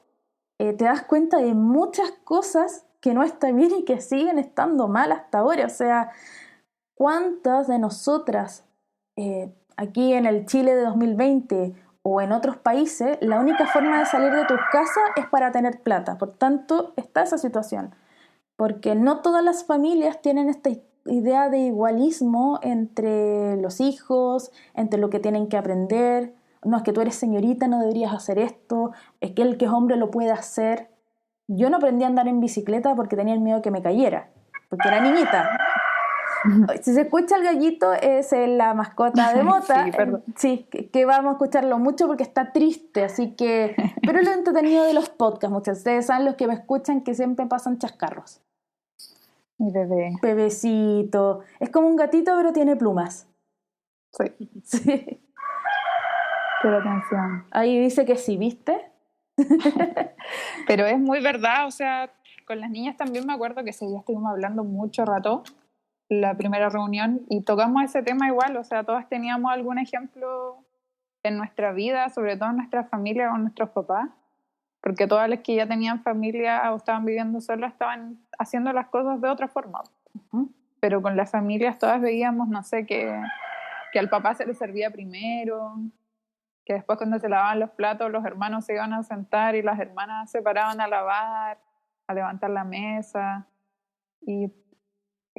te das cuenta de muchas cosas que no están bien y que siguen estando mal hasta ahora. O sea, ¿cuántas de nosotras aquí en el Chile de 2020 o en otros países, la única forma de salir de tus casas es para tener plata? Por tanto, está esa situación. Porque no todas las familias tienen esta idea de igualismo entre los hijos, entre lo que tienen que aprender. No, es que tú eres señorita, no deberías hacer esto. Es que el que es hombre lo puede hacer. Yo no aprendí a andar en bicicleta porque tenía el miedo que me cayera, porque era niñita. Si se escucha el gallito, es la mascota de Mota. Sí, que vamos a escucharlo mucho porque está triste, así que... Pero lo entretenido de los podcasts, muchos. Ustedes saben, los que me escuchan, que siempre pasan chascarros. Mi bebé. Bebecito. Es como un gatito, pero tiene plumas. Sí. Pero atención. Ahí dice que sí, ¿viste? Pero es muy verdad, o sea, con las niñas también me acuerdo que ese día estuvimos hablando mucho rato, la primera reunión, y tocamos ese tema igual, o sea, todas teníamos algún ejemplo en nuestra vida, sobre todo en nuestra familia con nuestros papás, porque todas las que ya tenían familia o estaban viviendo solas estaban haciendo las cosas de otra forma. Uh-huh. Pero con las familias todas veíamos, no sé, que al papá se le servía primero, que después cuando se lavaban los platos los hermanos se iban a sentar y las hermanas se paraban a lavar, a levantar la mesa, y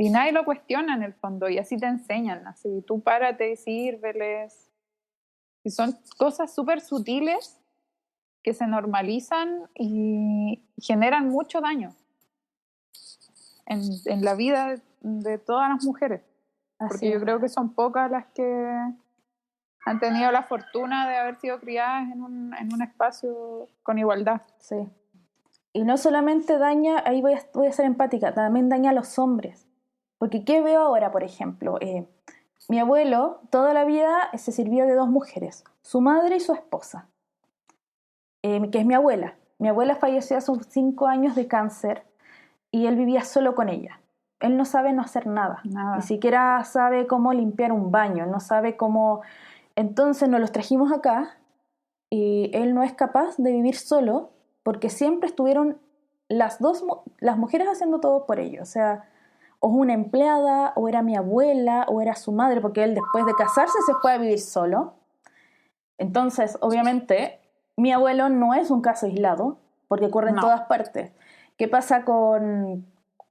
nadie lo cuestiona en el fondo, y así te enseñan, así tú párate y sírveles, y son cosas súper sutiles que se normalizan y generan mucho daño en la vida de todas las mujeres, porque yo creo que son pocas las que han tenido la fortuna de haber sido criadas en un espacio con igualdad. Sí. Y no solamente daña, ahí voy a ser empática, también daña a los hombres. Porque ¿qué veo ahora, por ejemplo? Mi abuelo toda la vida se sirvió de dos mujeres, su madre y su esposa, que es mi abuela. Mi abuela falleció hace 5 años de cáncer y él vivía solo con ella. Él no sabe no hacer nada. Ni siquiera sabe cómo limpiar un baño, no sabe cómo... Entonces nos los trajimos acá y él no es capaz de vivir solo porque siempre estuvieron las mujeres haciendo todo por ellos. O sea, o una empleada, o era mi abuela, o era su madre, porque él después de casarse se fue a vivir solo. Entonces, obviamente, mi abuelo no es un caso aislado, porque ocurre en todas partes. ¿Qué pasa con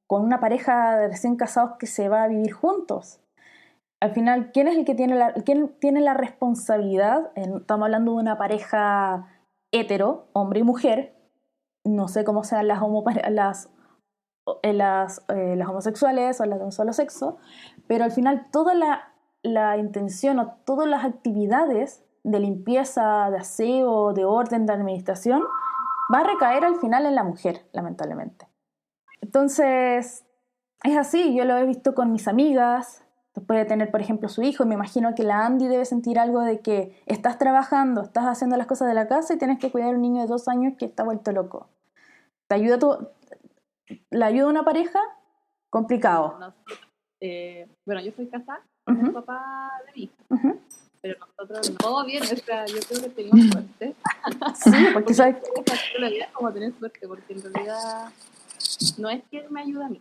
una pareja de recién casados que se va a vivir juntos? Al final, ¿quién es el que tiene la responsabilidad? Estamos hablando de una pareja hetero, hombre y mujer. No sé cómo sean las homosexuales o las de un solo sexo, pero al final toda la intención o todas las actividades de limpieza, de aseo, de orden, de administración, va a recaer al final en la mujer, lamentablemente. Entonces, es así, yo lo he visto con mis amigas. Puede tener, por ejemplo, su hijo, y me imagino que la Andy debe sentir algo de que estás trabajando, estás haciendo las cosas de la casa y tienes que cuidar a un niño de 2 años que está vuelto loco. ¿La ayuda una pareja? Complicado. Bueno, yo soy casada con el papá de mi hija, pero nosotros no bien, o sea, yo creo que tenemos suerte. Sí, porque sabes la vida es como tener suerte, porque en realidad no es que él me ayude a mí.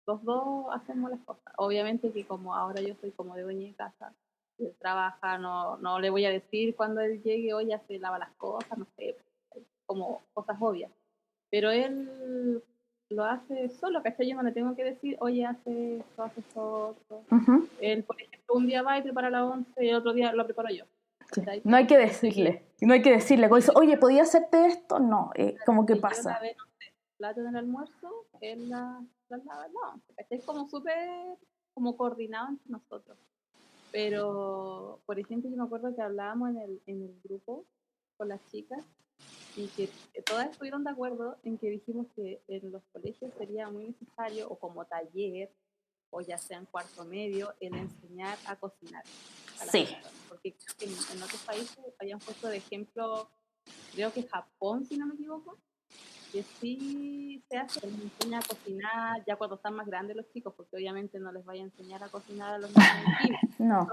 Los dos hacemos las cosas. Obviamente que como ahora yo soy como de dueña de casa, él trabaja, no le voy a decir cuando él llegue, oye, se lava las cosas, no sé, como cosas obvias. Pero él lo hace solo, ¿cachai? Yo no le tengo que decir, oye, hace esto, hace esto. Él, por ejemplo, un día va y prepara la 11 y el otro día lo preparo yo. ¿Cachai? No hay que decirle, oye, ¿podía hacerte esto? No, como que pasa. Yo plato en el almuerzo, él las lava, no, es como súper como coordinado entre nosotros. Pero, por ejemplo, yo me acuerdo que hablábamos en el grupo con las chicas y que todas estuvieron de acuerdo en que dijimos que en los colegios sería muy necesario, o como taller, o ya sea en cuarto medio, el enseñar a cocinar a las Sí. personas. Porque creo que en otros países habían puesto de ejemplo, creo que Japón, si no me equivoco, que sí se hace, les enseña a cocinar ya cuando están más grandes los chicos, porque obviamente no les vaya a enseñar a cocinar a los niños en kinder. No.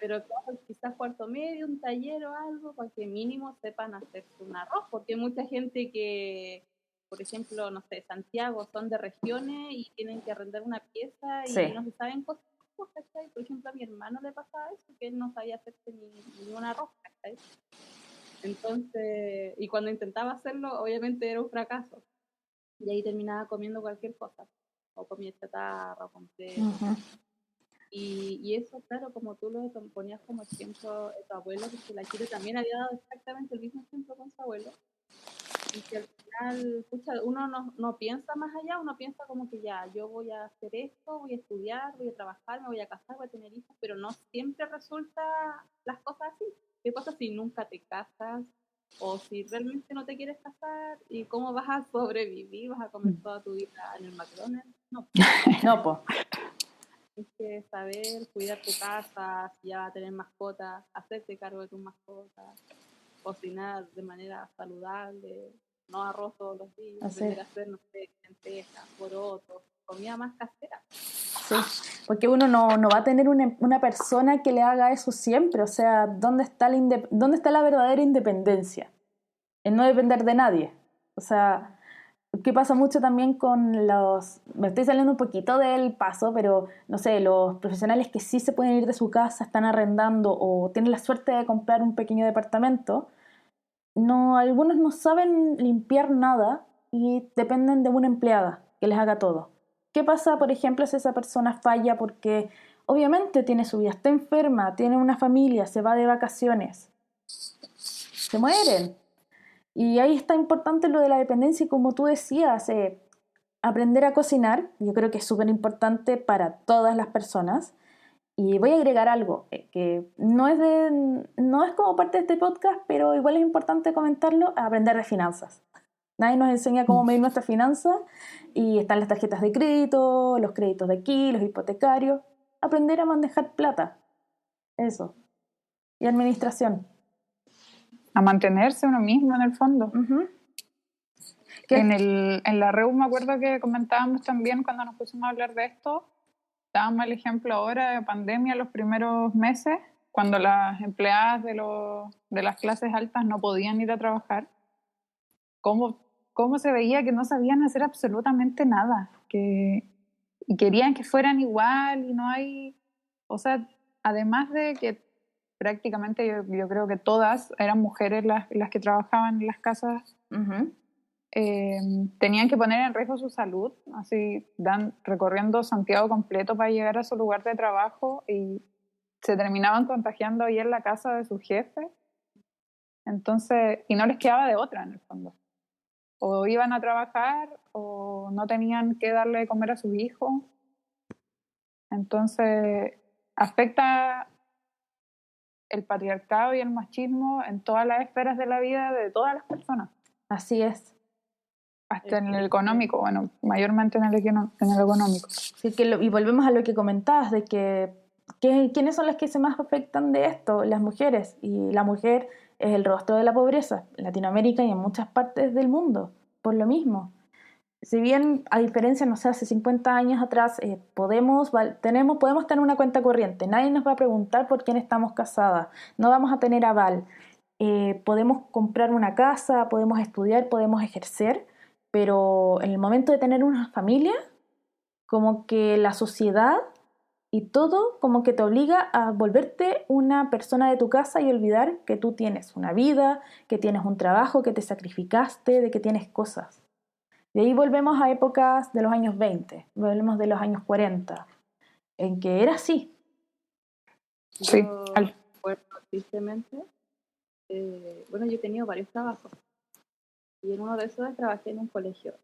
Pero claro, quizás cuarto medio, un taller o algo, para que mínimo sepan hacerse un arroz, porque hay mucha gente que, por ejemplo, no sé, Santiago, son de regiones y tienen que arrendar una pieza y Sí. no se saben cocinar, ¿cachai? Por ejemplo, a mi hermano le pasaba eso, que él no sabía hacerse ni un arroz, ¿cachai? Entonces, y cuando intentaba hacerlo, obviamente era un fracaso. Y ahí terminaba comiendo cualquier cosa, o comía chatarra, o compré. Ujú. Y eso, claro, como tú lo ponías como ejemplo de tu abuelo, porque la Chile también había dado exactamente el mismo ejemplo con su abuelo, y que al final, pucha, uno no piensa más allá, uno piensa como que ya, yo voy a hacer esto, voy a estudiar, voy a trabajar, me voy a casar, voy a tener hijos, pero no siempre resulta las cosas así. ¿Qué pasa si nunca te casas? O si realmente no te quieres casar, ¿y cómo vas a sobrevivir? ¿Vas a comer toda tu vida en el McDonald's? No. No, po. Tienes que saber cuidar tu casa, si ya vas a tener mascotas, hacerte cargo de tus mascotas, cocinar de manera saludable, no arroz todos los días, Así aprender es. a hacer, no sé, lentejas, porotos, comida más casera. Sí, porque uno no va a tener una persona que le haga eso siempre. O sea, ¿dónde está la verdadera independencia? En no depender de nadie. O sea, ¿qué pasa mucho también con los... Me estoy saliendo un poquito del paso, pero no sé, los profesionales que sí se pueden ir de su casa, están arrendando o tienen la suerte de comprar un pequeño departamento, algunos no saben limpiar nada y dependen de una empleada que les haga todo. ¿Qué pasa, por ejemplo, si esa persona falla porque obviamente tiene su vida, está enferma, tiene una familia, se va de vacaciones? Se mueren. Y ahí está importante lo de la dependencia y como tú decías, aprender a cocinar, yo creo que es súper importante para todas las personas. Y voy a agregar algo que no es como parte de este podcast, pero igual es importante comentarlo, aprender de finanzas. Nadie nos enseña cómo medir nuestras finanzas y están las tarjetas de crédito, los créditos de aquí, los hipotecarios. Aprender a manejar plata, eso. Y administración. A mantenerse uno mismo en el fondo. Uh-huh. En la REU me acuerdo que comentábamos también cuando nos pusimos a hablar de esto, dábamos el ejemplo ahora de pandemia los primeros meses, cuando las empleadas de las clases altas no podían ir a trabajar, cómo se veía que no sabían hacer absolutamente nada, y querían que fueran igual y no hay, o sea, además de que prácticamente yo creo que todas eran mujeres las que trabajaban en las casas. Uh-huh. Tenían que poner en riesgo su salud, así recorriendo Santiago completo para llegar a su lugar de trabajo y se terminaban contagiando ahí en la casa de su jefe. Entonces, y no les quedaba de otra en el fondo. O iban a trabajar o no tenían que darle de comer a sus hijos. Entonces, afecta el patriarcado y el machismo en todas las esferas de la vida de todas las personas. Así es. Hasta en el económico, bueno, mayormente en el económico. Sí, y volvemos a lo que comentabas, de ¿quiénes son las que se más afectan de esto? Las mujeres. Y la mujer es el rostro de la pobreza en Latinoamérica y en muchas partes del mundo, por lo mismo. Si bien, a diferencia, no sé, hace 50 años atrás, podemos tener una cuenta corriente, nadie nos va a preguntar por quién estamos casadas, no vamos a tener aval, podemos comprar una casa, podemos estudiar, podemos ejercer, pero en el momento de tener una familia, como que la sociedad y todo como que te obliga a volverte una persona de tu casa y olvidar que tú tienes una vida, que tienes un trabajo, que te sacrificaste, de que tienes cosas. De ahí volvemos a épocas de los años 20, volvemos de los años 40, en que era así. Sí, Yo recuerdo tristemente, bueno, yo he tenido varios trabajos y en uno de esos trabajé en un colegio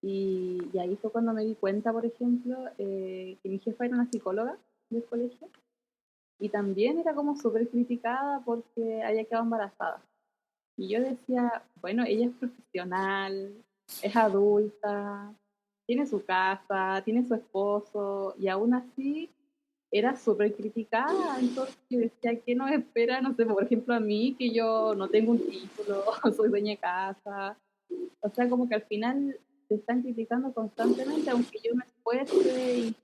Y ahí fue cuando me di cuenta, por ejemplo, que mi jefa era una psicóloga del colegio y también era como súper criticada porque había quedado embarazada. Y yo decía, bueno, ella es profesional, es adulta, tiene su casa, tiene su esposo y aún así era súper criticada. Entonces yo decía, ¿qué nos espera? No sé, por ejemplo, a mí, que yo no tengo un título, soy dueña de casa. O sea, como que al final te están criticando constantemente, aunque yo me esfuerce y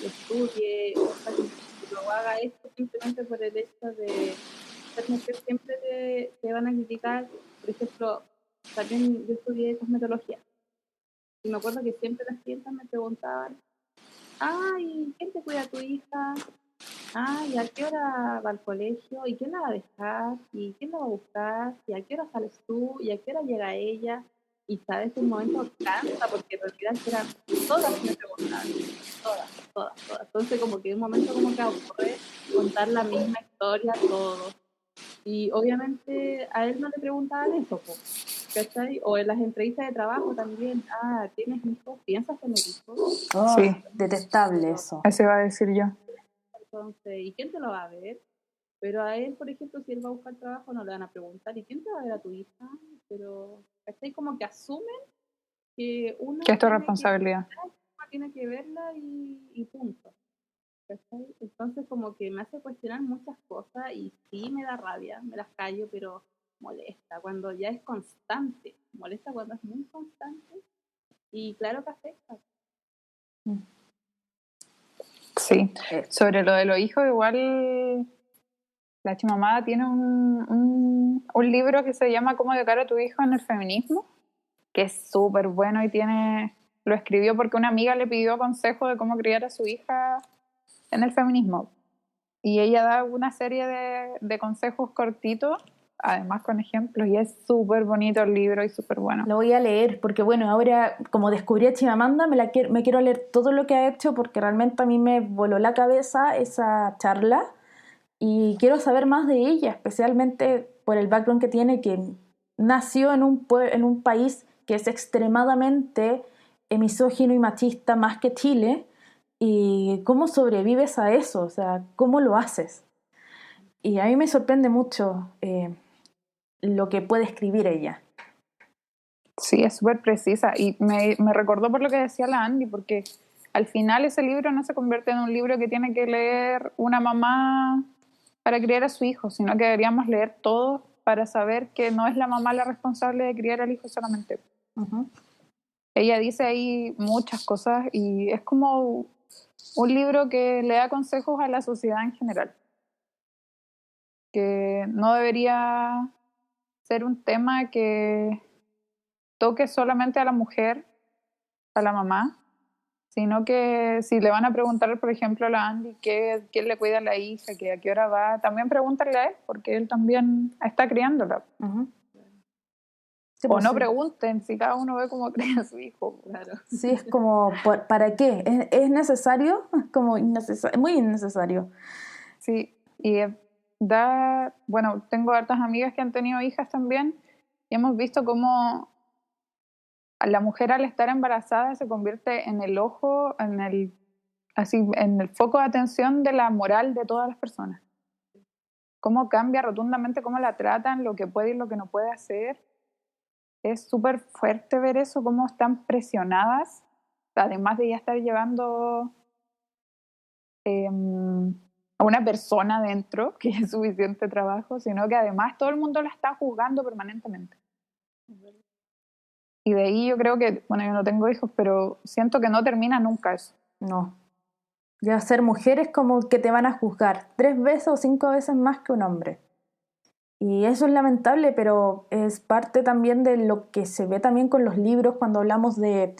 estudie, o saque un título, o haga esto simplemente por el hecho de ser mujer, siempre te van a criticar. Por ejemplo, también yo estudié cosmetología y me acuerdo que siempre las clientas me preguntaban, ay, ¿quién te cuida a tu hija? Ay, ¿a qué hora va al colegio? ¿Y quién la va a dejar? ¿Y quién la va a buscar? ¿Y a qué hora sales tú? ¿Y a qué hora llega ella? Y sabes, un momento cansa porque en realidad eran todas me preguntaban, todas. Entonces como que en un momento como que aburre contar la misma historia a todos. Y obviamente a él no le preguntaban eso, po, ¿cachai? O en las entrevistas de trabajo también, ¿tienes hijos? ¿Piensas tener hijos? Oh, Sí, detestable Pero eso. eso iba a decir yo. entonces, ¿y quién te lo va a ver? Pero a él, por ejemplo, si él va a buscar trabajo, no le van a preguntar, ¿y quién te va a ver a tu hija? Pero, ¿cachai? Como que asumen que Que es tu responsabilidad. uno tiene que verla y punto. ¿Cachai? Entonces, como que me hace cuestionar muchas cosas y sí me da rabia, me las callo, pero molesta cuando ya es constante, molesta cuando es muy constante y claro que afecta. Sí, sobre lo de los hijos, igual la Chimamada tiene un libro que se llama ¿Cómo educar a tu hijo en el feminismo? Que es súper bueno y lo escribió porque una amiga le pidió consejo de cómo criar a su hija en el feminismo. Y ella da una serie de consejos cortitos, además con ejemplos, y es súper bonito el libro y súper bueno. Lo voy a leer porque, bueno, ahora como descubrí a Chimamanda, me quiero leer todo lo que ha hecho porque realmente a mí me voló la cabeza esa charla y quiero saber más de ella, especialmente por el background que tiene, que nació en un país que es extremadamente misógino y machista más que Chile, y cómo sobrevives a eso, o sea, cómo lo haces. Y a mí me sorprende mucho lo que puede escribir ella. Sí, es súper precisa y me recordó por lo que decía la Andy, porque al final ese libro no se convierte en un libro que tiene que leer una mamá para criar a su hijo, sino que deberíamos leer todos para saber que no es la mamá la responsable de criar al hijo solamente. Uh-huh. Ella dice ahí muchas cosas y es como un libro que le da consejos a la sociedad en general, que no debería ser un tema que toque solamente a la mujer, a la mamá, sino que si le van a preguntar, por ejemplo, a la Andy quién le cuida a la hija, que a qué hora va, también pregúntale a él, porque él también está criándola. Uh-huh. Sí, O pues no sí. pregunten si cada uno ve cómo cría a su hijo. Claro. Sí, es como, ¿para qué? ¿Es necesario? Como muy innecesario. Sí, y bueno, tengo hartas amigas que han tenido hijas también, y hemos visto cómo la mujer al estar embarazada se convierte en el ojo, en el foco de atención de la moral de todas las personas. Cómo cambia rotundamente cómo la tratan, lo que puede y lo que no puede hacer. Es súper fuerte ver eso, cómo están presionadas, además de ya estar llevando a una persona dentro, que es suficiente trabajo, sino que además todo el mundo la está juzgando permanentemente. Y de ahí yo creo que, bueno, yo no tengo hijos, pero siento que no termina nunca eso. No. Ya ser mujer es como que te van a juzgar 3 veces o 5 veces más que un hombre. Y eso es lamentable, pero es parte también de lo que se ve también con los libros cuando hablamos de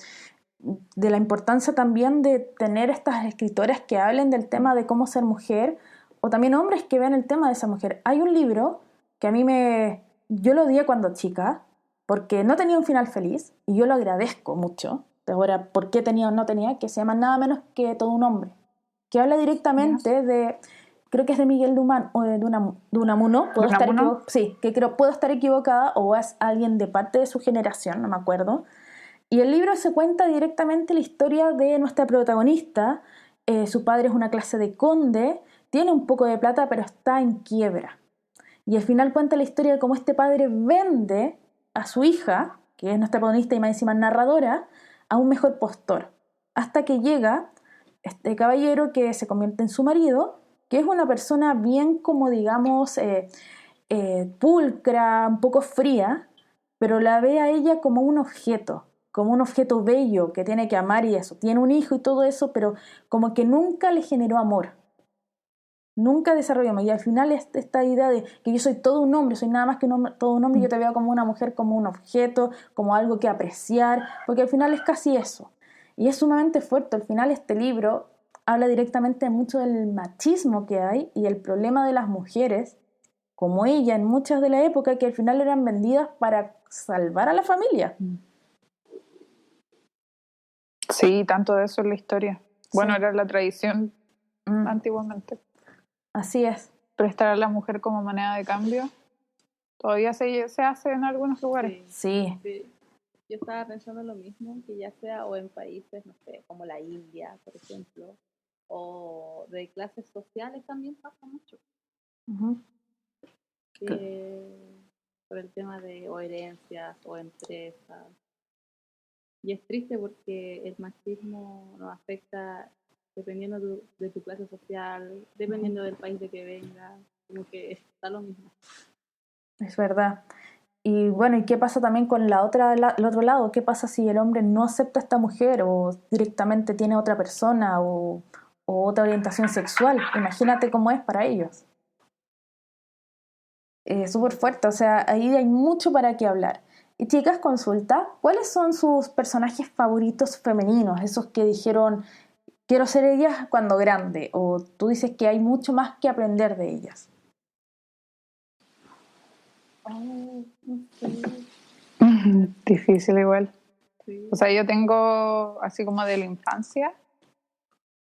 la importancia también de tener estas escritoras que hablen del tema de cómo ser mujer, o también hombres que vean el tema de ser mujer. Hay un libro que yo lo odié cuando chica, porque no tenía un final feliz, y yo lo agradezco mucho. Ahora, ¿por qué tenía o no tenía? Que se llama Nada menos que todo un hombre, que habla directamente de, creo que es de Miguel o de Unamuno, puedo estar ¿Unamuno? sí, que puedo estar equivocada, o es alguien de parte de su generación, no me acuerdo, Y el libro se cuenta directamente la historia de nuestra protagonista. Su padre es una clase de conde, tiene un poco de plata, pero está en quiebra. Y al final cuenta la historia de cómo este padre vende a su hija, que es nuestra protagonista y más encima narradora, a un mejor postor. Hasta que llega este caballero que se convierte en su marido, que es una persona bien como digamos pulcra, un poco fría, pero la ve a ella como un objeto bello que tiene que amar y eso. Tiene un hijo y todo eso, pero como que nunca le generó amor. Nunca desarrolló amor. Y al final esta idea de que yo soy todo un hombre, soy nada más que todo un hombre, yo te veo como una mujer, como un objeto, como algo que apreciar, porque al final es casi eso. Y es sumamente fuerte. Al final este libro habla directamente mucho del machismo que hay y el problema de las mujeres, como ella en muchas de la época, que al final eran vendidas para salvar a la familia. Sí, tanto de eso es la historia. Bueno, Sí. era la tradición antiguamente. Así es. Prestar a la mujer como moneda de cambio. Todavía se hace en algunos lugares. Sí. Sí. Yo estaba pensando lo mismo, que ya sea o en países, no sé, como la India, por ejemplo, o de clases sociales también pasa mucho. Uh-huh. Por el tema de o herencias o empresas. Y es triste porque el machismo nos afecta dependiendo de tu clase social, dependiendo del país de que vengas, como que está lo mismo. Es verdad. Y bueno, ¿y qué pasa también con el otro lado? ¿Qué pasa si el hombre no acepta a esta mujer o directamente tiene otra persona o otra orientación sexual? Imagínate cómo es para ellos. Súper fuerte, o sea, ahí hay mucho para qué hablar. Y chicas, consulta, ¿cuáles son sus personajes favoritos femeninos? Esos que dijeron, quiero ser ellas cuando grande, o tú dices que hay mucho más que aprender de ellas. Oh, no sé. Difícil igual. Sí. O sea, yo tengo así como de la infancia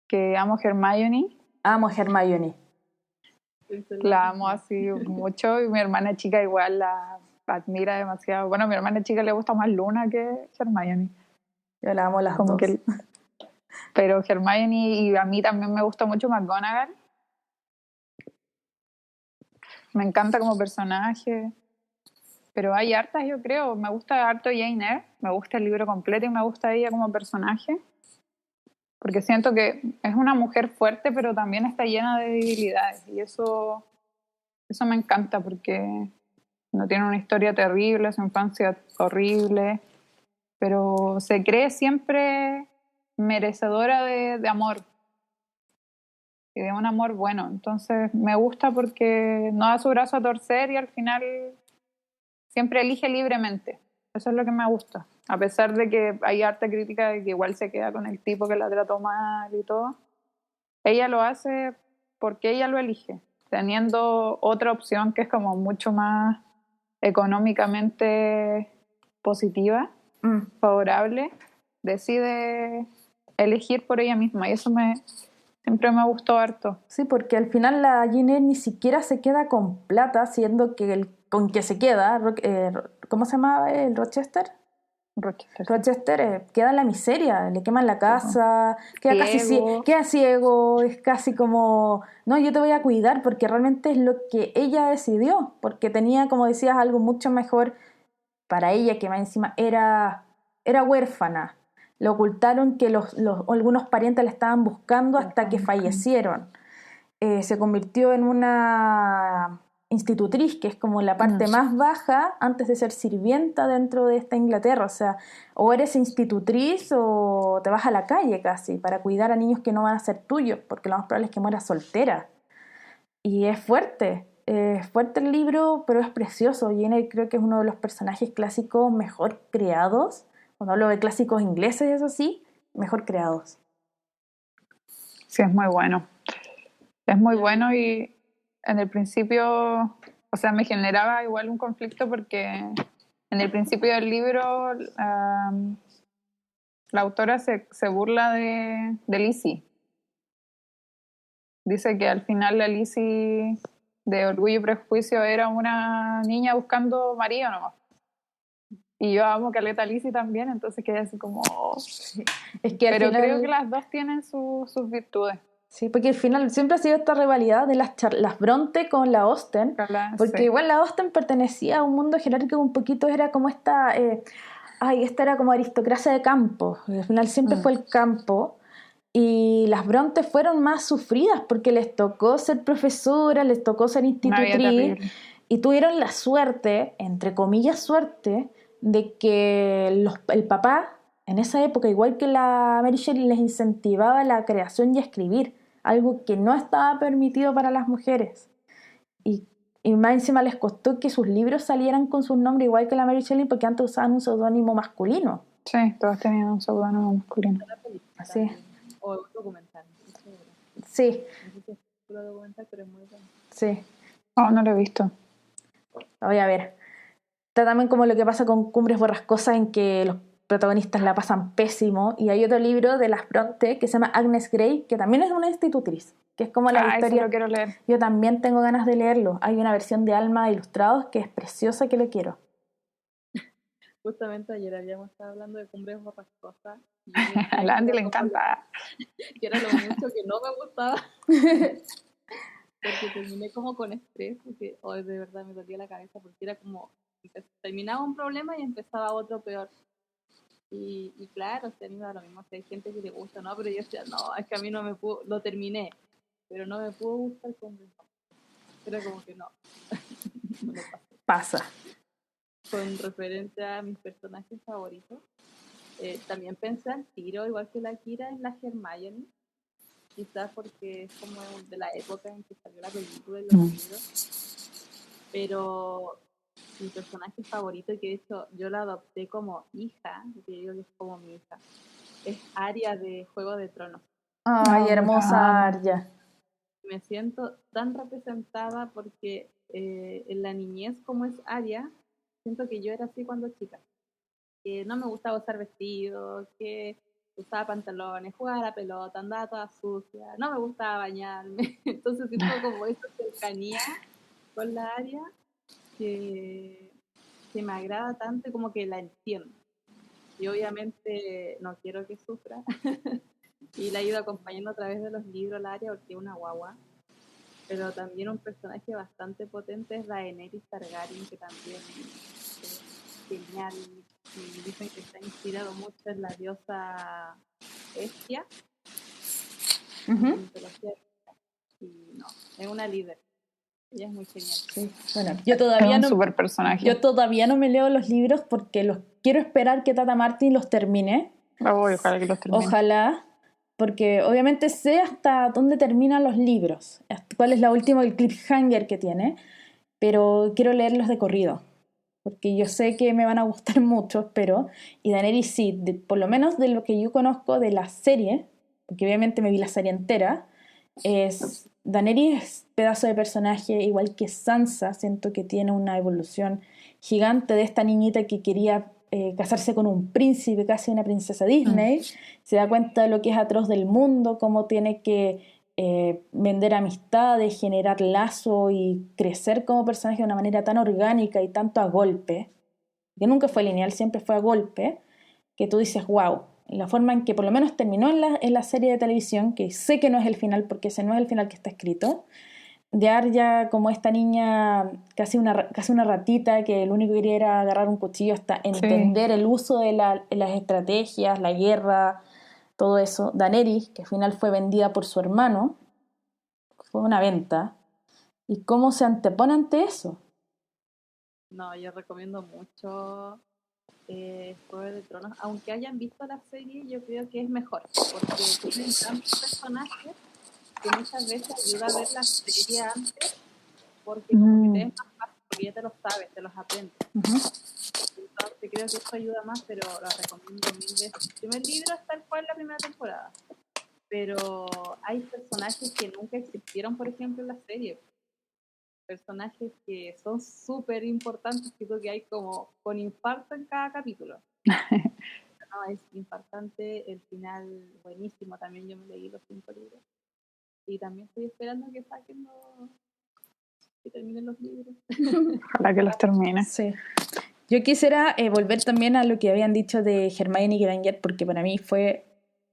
que amo Hermione. Amo Hermione. La amo así mucho y mi hermana chica igual la admira demasiado. Bueno, a mi hermana chica le gusta más Luna que Hermione. Yo la amo las Como dos. que, pero Hermione y a mí también me gusta mucho McGonagall. Me encanta como personaje. Pero hay hartas, yo creo. Me gusta harto Jane Eyre. Me gusta el libro completo y me gusta ella como personaje. Porque siento que es una mujer fuerte, pero también está llena de debilidades. Y eso me encanta porque no tiene una historia terrible, su infancia horrible, pero se cree siempre merecedora de amor y de un amor bueno. Entonces me gusta porque no da su brazo a torcer y al final siempre elige libremente. Eso es lo que me gusta. A pesar de que hay harta crítica de que igual se queda con el tipo que la trató mal y todo, ella lo hace porque ella lo elige, teniendo otra opción que es como mucho más económicamente positiva, favorable, decide elegir por ella misma y eso siempre me gustó harto. Sí, porque al final la Jane Eyre ni siquiera se queda con plata, siendo que con que se queda, ¿cómo se llamaba el Rochester? Rochester queda en la miseria, le queman la casa, queda ciego, es casi como, no, yo te voy a cuidar porque realmente es lo que ella decidió, porque tenía, como decías, algo mucho mejor para ella, que más encima era huérfana. Le ocultaron que algunos parientes la estaban buscando hasta que fallecieron. Se convirtió en una institutriz, que es como la parte más baja antes de ser sirvienta dentro de esta Inglaterra. O sea, o eres institutriz o te vas a la calle casi para cuidar a niños que no van a ser tuyos, porque lo más probable es que mueras soltera. Y es fuerte el libro, pero es precioso. Jane creo que es uno de los personajes clásicos mejor creados. Cuando hablo de clásicos ingleses, eso sí, mejor creados. Sí, es muy bueno. Es muy bueno y en el principio, o sea, me generaba igual un conflicto porque en el principio del libro la autora se burla de Lizzie. Dice que al final la Lizzie de Orgullo y Prejuicio era una niña buscando marido nomás. Y yo amo caleta a Lizzie también, entonces quedé así como... Es que al Pero final, creo que las dos tienen sus virtudes. sí, porque al final siempre ha sido esta rivalidad de las Bronte con la Austen, porque Sí. igual la Austen pertenecía a un mundo jerárquico un poquito, era como esta era como aristocracia de campo, al final siempre fue el campo, y las Bronte fueron más sufridas porque les tocó ser profesoras, les tocó ser Una vida institutriz, terrible. y tuvieron la suerte, entre comillas suerte, de que el papá, en esa época, igual que la Mary Shelley, les incentivaba la creación y a escribir, algo que no estaba permitido para las mujeres. Y más encima les costó que sus libros salieran con su nombre igual que la Mary Shelley, porque antes usaban un seudónimo masculino. Sí, todos tenían un seudónimo masculino. Así. O un documental. Sí. No sé si es puro documental, pero es muy bueno. Sí. Oh, no lo he visto. Lo voy a ver. Está también como lo que pasa con Cumbres Borrascosas, en que los protagonistas la pasan pésimo. Y hay otro libro de las Bronte que se llama Agnes Grey, que también es una institutriz, que es como la historia. Ese lo quiero leer. Yo también tengo ganas de leerlo. Hay una versión de Alma Ilustrados que es preciosa, que lo quiero. Justamente ayer habíamos estado hablando de Cumbres Borrascosas. A la Andy le encanta. Que era lo mucho que no me gustaba. Porque terminé como con estrés, porque hoy de verdad me dolía la cabeza, porque era como, terminaba un problema y empezaba otro peor. Y claro, se anima lo mismo, si hay gente que le gusta, ¿no? Pero yo decía, no, es que a mí no me pudo, lo terminé, pero no me pudo gustar Cumbres. Pero como que no. No me pasa. Con referencia a mis personajes favoritos, también pensé al tiro, igual que la Kira, en la Hermione, quizás porque es como de la época en que salió la película y los libros, pero mi personaje favorito, que de hecho yo la adopté como hija, que digo que es como mi hija, es Arya de Juego de Tronos. Ay, hermosa Arya. Me siento tan representada porque en la niñez como es Arya, siento que yo era así cuando chica, que no me gustaba usar vestidos, que usaba pantalones, jugaba a la pelota, andaba toda sucia, no me gustaba bañarme, entonces siento como esa cercanía con la Arya que me agrada tanto, como que la entiendo, y obviamente no quiero que sufra, y la he ido acompañando a través de los libros la Arya porque es una guagua. Pero también un personaje bastante potente es Daenerys Targaryen, que también es genial. Y dicen que está inspirado mucho en la diosa Hestia. Y no, es una líder. Ella es muy genial. Sí. Bueno, yo todavía no me leo los libros porque los quiero esperar que Tata Martin los termine. Ojalá que los termine. Ojalá. Porque obviamente sé hasta dónde terminan los libros, cuál es la última, el cliffhanger que tiene, pero quiero leerlos de corrido, porque yo sé que me van a gustar mucho, y Daenerys sí, por lo menos de lo que yo conozco de la serie, porque obviamente me vi la serie entera, Daenerys es pedazo de personaje, igual que Sansa, siento que tiene una evolución gigante de esta niñita que quería casarse con un príncipe, casi una princesa Disney, se da cuenta de lo que es atroz del mundo, cómo tiene que vender amistades, generar lazo y crecer como personaje de una manera tan orgánica y tanto a golpe, que nunca fue lineal, siempre fue a golpe, que tú dices, wow, la forma en que por lo menos terminó en la serie de televisión, que sé que no es el final porque ese no es el final que está escrito, de Arya como esta niña casi una ratita que lo único que quería era agarrar un cuchillo, hasta entender el uso de las estrategias, la guerra, todo eso. Daenerys, que al final fue vendida por su hermano, fue una venta, y cómo se antepone ante eso. No, yo recomiendo mucho Juego de Tronos, aunque hayan visto la serie, yo creo que es mejor, porque tienen tantos personajes que muchas veces ayuda a ver la serie antes, porque como que te es más fácil, porque ya te los sabes, te los aprendes. Entonces creo que eso ayuda más, pero lo recomiendo 1000 veces. El primer libro es tal cual la primera temporada, pero hay personajes que nunca existieron, por ejemplo, en la serie. Personajes que son súper importantes, tipo que hay como con infarto en cada capítulo. No, es impactante, el final buenísimo, también yo me leí los 5 libros. Y también estoy esperando que saquen que terminen los libros. Ojalá que los termine. Sí. Yo quisiera volver también a lo que habían dicho de Hermione Granger, porque para mí fue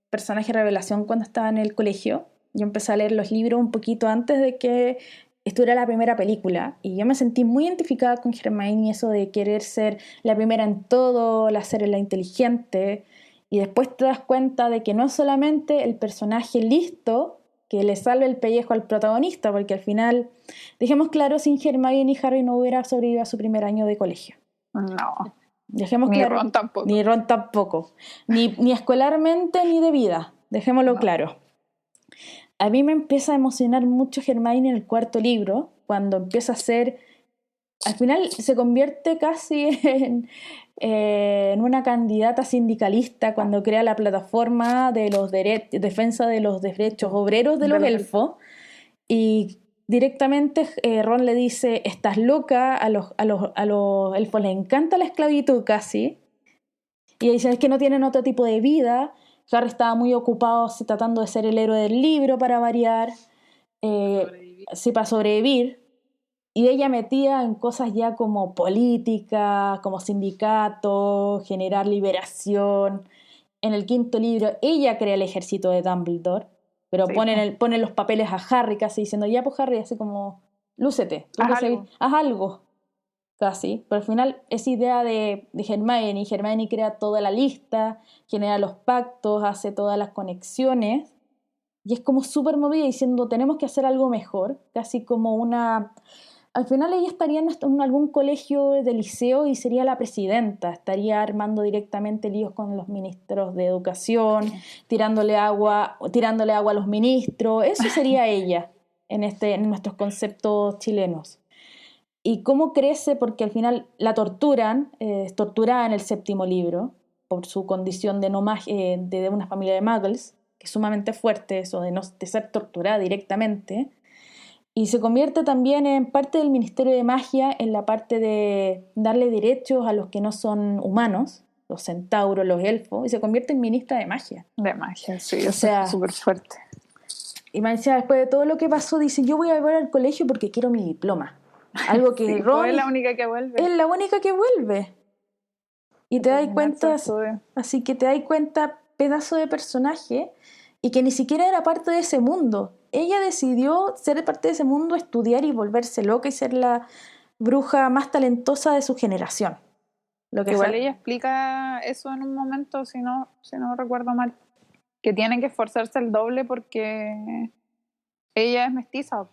personaje revelación cuando estaba en el colegio. Yo empecé a leer los libros un poquito antes de que estuviera la primera película y yo me sentí muy identificada con Hermione, eso de querer ser la primera en todo, ser la inteligente, y después te das cuenta de que no es solamente el personaje listo que le salve el pellejo al protagonista, porque al final, dejemos claro, sin Hermione y Harry no hubiera sobrevivido a su primer año de colegio. No. Dejemos Ni claro, Ron tampoco. Ni Ron tampoco. Ni escolarmente ni de vida. Dejémoslo No. claro. A mí me empieza a emocionar mucho Hermione en el cuarto libro, cuando empieza a ser... Al final se convierte casi en una candidata sindicalista cuando crea la plataforma de los defensa de los derechos obreros de los elfos. Y directamente Ron le dice, estás loca, a los elfos les encanta la esclavitud casi, y dicen es que no tienen otro tipo de vida. Harry estaba muy ocupado tratando de ser el héroe del libro para variar, sí, para sobrevivir, y ella metía en cosas ya como política, como sindicato, generar liberación. En el quinto libro ella crea el ejército de Dumbledore, pero sí, ponen los papeles a Harry casi diciendo, ya pues Harry, así como, lúcete, haz algo, casi. Pero al final esa idea de Hermione, y Hermione crea toda la lista, genera los pactos, hace todas las conexiones, y es como súper movida diciendo, tenemos que hacer algo mejor, casi como una... Al final ella estaría en algún colegio de liceo y sería la presidenta, estaría armando directamente líos con los ministros de educación, tirándole agua a los ministros. Eso sería ella en nuestros conceptos chilenos. Y cómo crece, porque al final la torturan, es torturada en el séptimo libro por su condición de una familia de muggles, que es sumamente fuerte eso de ser torturada directamente. Y se convierte también en parte del Ministerio de Magia, en la parte de darle derechos a los que no son humanos, los centauros, los elfos, y se convierte en ministra de magia. De magia, sí, o sea, es súper fuerte. Y me decía, después de todo lo que pasó, dice, yo voy a volver al colegio porque quiero mi diploma. Algo que sí, Ron... es la única que vuelve. Es la única que vuelve. Y te das cuenta, así que te das cuenta, pedazo de personaje, y que ni siquiera era parte de ese mundo. Ella decidió ser parte de ese mundo, estudiar y volverse loca y ser la bruja más talentosa de su generación. Igual ella explica eso en un momento, si no recuerdo mal, que tiene que esforzarse el doble porque ella es mestiza.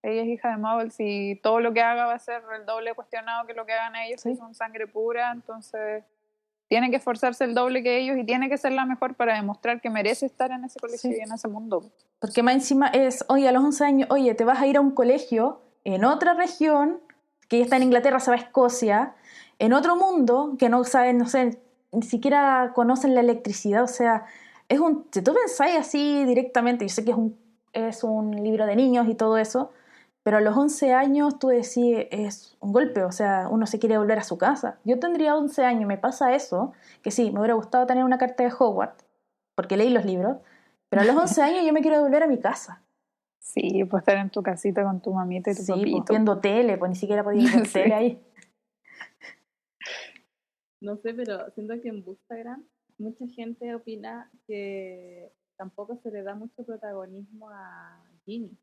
Ella es hija de muggles y todo lo que haga va a ser el doble cuestionado que lo que hagan ellos, sí, que son sangre pura, entonces... Tiene que esforzarse el doble que ellos y tiene que ser la mejor para demostrar que merece estar en ese colegio, sí, y en ese mundo. Porque más encima es, oye, a los 11 años, oye, te vas a ir a un colegio en otra región, que ya está en Inglaterra, se va a Escocia, en otro mundo, que no saben, no sé, ni siquiera conocen la electricidad, o sea, si tú pensáis así directamente, yo sé que es un libro de niños y todo eso, pero a los 11 años tú decís, es un golpe, o sea, uno se quiere volver a su casa. Yo tendría 11 años, me pasa eso, que sí, me hubiera gustado tener una carta de Hogwarts, porque leí los libros, pero a los 11 años yo me quiero volver a mi casa. Sí, pues estar en tu casita con tu mamita y tu papito. Pues, viendo tele, pues ni siquiera podía ver tele ahí. No sé, pero siento que en Bookstagram mucha gente opina que tampoco se le da mucho protagonismo a Ginny.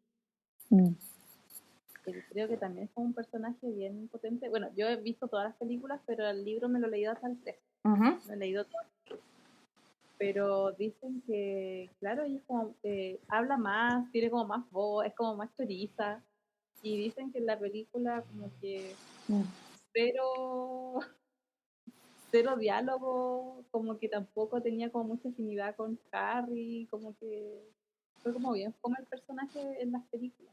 Creo que también es como un personaje bien potente. Bueno, yo he visto todas las películas, pero el libro me lo he leído hasta el 3. Me he leído todo. Pero dicen que, claro, ella es como, habla más, tiene como más voz, es como más choriza. Y dicen que en la película como que cero diálogo, como que tampoco tenía como mucha afinidad con Harry, como que fue como bien como el personaje en las películas.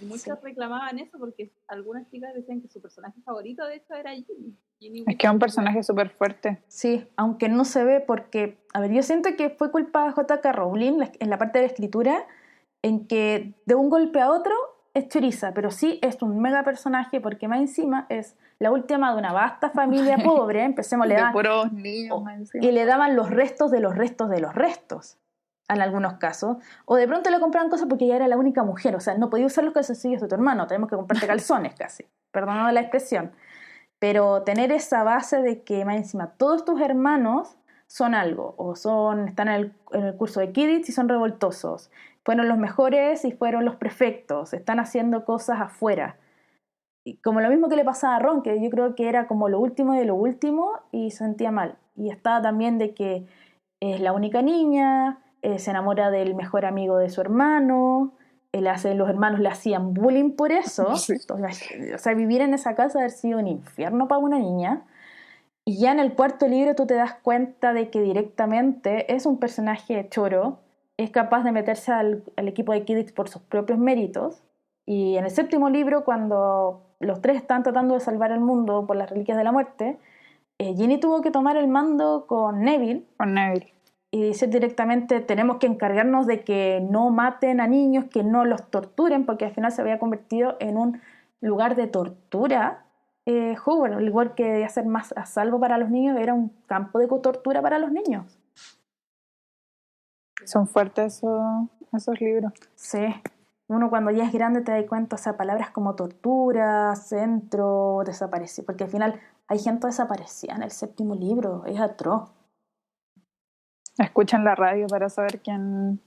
Y muchos reclamaban eso porque algunas chicas decían que su personaje favorito de hecho era Ginny. Es que es un personaje súper fuerte. Sí, aunque no se ve porque, a ver, yo siento que fue culpa de J.K. Rowling en la parte de la escritura, en que de un golpe a otro es choriza, pero sí es un mega personaje porque más encima es la última de una vasta familia pobre, empecemos, de puros niños, más encima. Y le daban los restos de los restos de los restos. En algunos casos, o de pronto le compraban cosas porque ella era la única mujer, o sea, no podía usar los calzoncillos de tu hermano, tenemos que comprarte calzones casi, perdonad la expresión, pero tener esa base de que más encima todos tus hermanos son algo, o están en el curso de Quidditch y son revoltosos, fueron los mejores y fueron los prefectos, están haciendo cosas afuera. Y como lo mismo que le pasaba a Ron, que yo creo que era como lo último de lo último y se sentía mal. Y estaba también de que es la única niña, se enamora del mejor amigo de su hermano, los hermanos le hacían bullying por eso. Sí. Entonces, o sea, vivir en esa casa haber sido un infierno para una niña. Y ya en el cuarto libro tú te das cuenta de que directamente es un personaje choro, es capaz de meterse al equipo de Quidditch por sus propios méritos. Y en el séptimo libro, cuando los tres están tratando de salvar el mundo por las reliquias de la muerte, Ginny tuvo que tomar el mando con Neville. Con Neville. Y decir directamente, tenemos que encargarnos de que no maten a niños, que no los torturen, porque al final se había convertido en un lugar de tortura. Hogwarts, el lugar que debía ser más a salvo para los niños, era un campo de tortura para los niños. Son fuertes esos libros. Sí. Uno cuando ya es grande te da cuenta, o sea, palabras como tortura, centro, desapareció, porque al final hay gente desaparecida en el séptimo libro, es atroz. Escuchan la radio para saber quién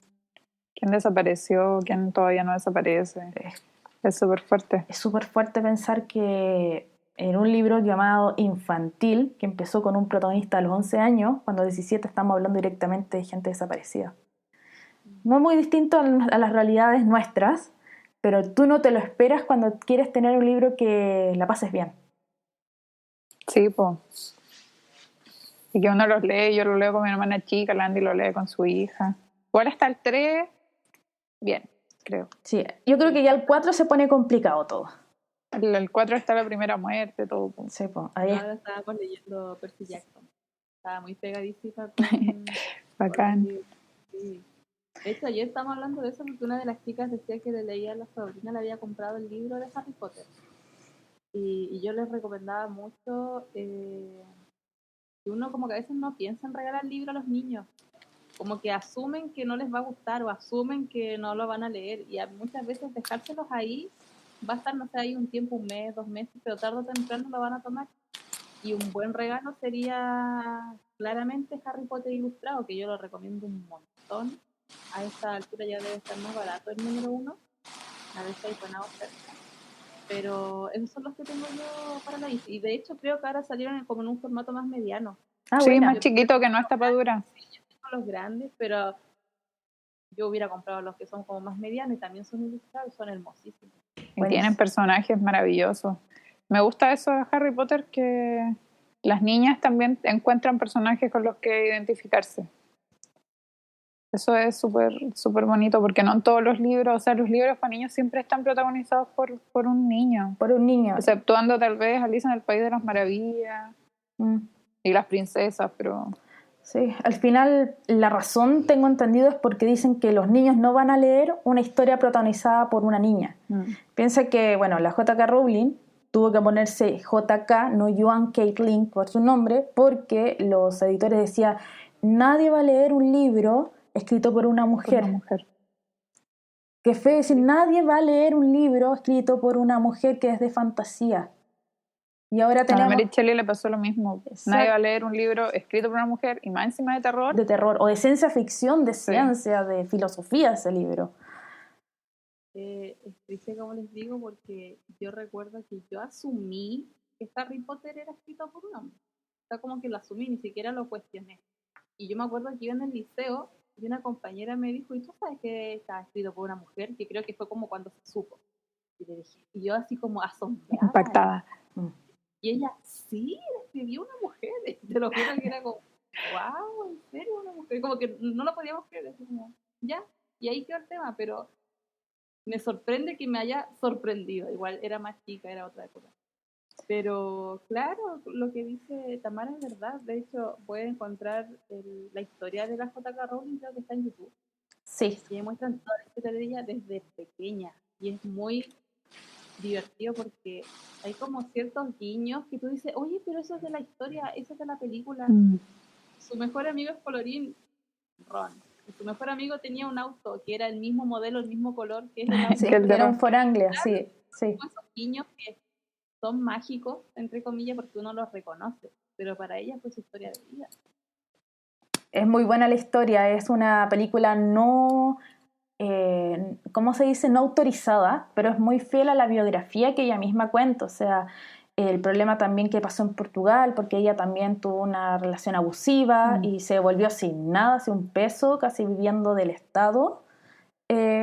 desapareció, quién todavía no desaparece. Es súper fuerte. Es súper fuerte pensar que en un libro llamado Infantil, que empezó con un protagonista a los 11 años, cuando a 17 estamos hablando directamente de gente desaparecida. No es muy distinto a las realidades nuestras, pero tú no te lo esperas cuando quieres tener un libro que la pases bien. Sí, pues. Y que uno los lee, yo lo leo con mi hermana chica, la Andy lo lee con su hija. Igual hasta el 3, bien, creo. Sí, yo creo que ya el 4 se pone complicado todo. El 4 está la primera muerte, todo. Sí, pues, ahí Ahora estábamos leyendo Percy Jackson. Estaba muy pegadísima con... Bacán. Sí. De hecho, ayer estábamos hablando de eso porque una de las chicas decía que le leía a la sobrina, le había comprado el libro de Harry Potter. Y yo les recomendaba mucho que uno como que a veces no piensa en regalar libros a los niños. Como que asumen que no les va a gustar o asumen que no lo van a leer. Y muchas veces dejárselos ahí va a estar, no sé, ahí un tiempo, un mes, 2 meses, pero tarde o temprano lo van a tomar. Y un buen regalo sería claramente Harry Potter ilustrado, que yo lo recomiendo un montón. A esta altura ya debe estar más barato el número 1. A ver si hay buena oferta. Pero esos son los que tengo yo para la isla. Y de hecho creo que ahora salieron como en un formato más mediano. Ah, Sí, bueno. más chiquito que no es tapadura. Sí, yo tengo los grandes, pero yo hubiera comprado los que son como más medianos y también son ilustrados, son hermosísimos. Y tienen personajes maravillosos. Me gusta eso de Harry Potter, que las niñas también encuentran personajes con los que identificarse. Eso es súper súper bonito, porque no en todos los libros, o sea, los libros para niños siempre están protagonizados por un niño. Por un niño. Exceptuando tal vez Alicia en el País de las Maravillas y las princesas, pero... Sí, al final la razón, tengo entendido, es porque dicen que los niños no van a leer una historia protagonizada por una niña. Piensa que, bueno, la J.K. Rowling tuvo que ponerse JK, no Joan Caitlin, por su nombre, porque los editores decían, nadie va a leer un libro escrito por una mujer. Qué feo decir, nadie va a leer un libro escrito por una mujer que es de fantasía. Y ahora tenemos... A Mary Shelley le pasó lo mismo. Exacto. Nadie va a leer un libro escrito por una mujer y más encima de terror. De terror, o de ciencia ficción, de ciencia, de filosofía ese libro. Es triste, como les digo, porque yo recuerdo que yo asumí que Harry Potter era escrito por un hombre. O sea, como que lo asumí, ni siquiera lo cuestioné. Y yo me acuerdo que iba en el liceo y una compañera me dijo, ¿y tú sabes que estaba escrito por una mujer? Que creo que fue como cuando se supo. Y le dije, y yo así como asombrada. Impactada. Y ella, sí, escribió una mujer. Te lo juro que era como, wow, ¿en serio una mujer? Como que no lo podíamos creer. Así como, ya, y ahí quedó el tema, pero me sorprende que me haya sorprendido. Igual era más chica, era otra época. Pero claro, lo que dice Tamara es verdad. De hecho, pueden encontrar la historia de la J.K. Rowling, creo que está en YouTube. Sí. Y muestran toda la historia de ella desde pequeña. Y es muy divertido porque hay como ciertos guiños que tú dices, oye, pero eso es de la historia, eso es de la película. Su mejor amigo es colorín Ron. Y su mejor amigo tenía un auto que era el mismo modelo, el mismo color que es el auto. Sí, era un Ford Anglia, sí. Esos guiños que son mágicos, entre comillas, porque uno los reconoce, pero para ella fue su historia de vida. Es muy buena la historia, es una película no, ¿cómo se dice? No autorizada, pero es muy fiel a la biografía que ella misma cuenta, o sea, el problema también que pasó en Portugal, porque ella también tuvo una relación abusiva y se volvió sin nada, sin un peso, casi viviendo del Estado,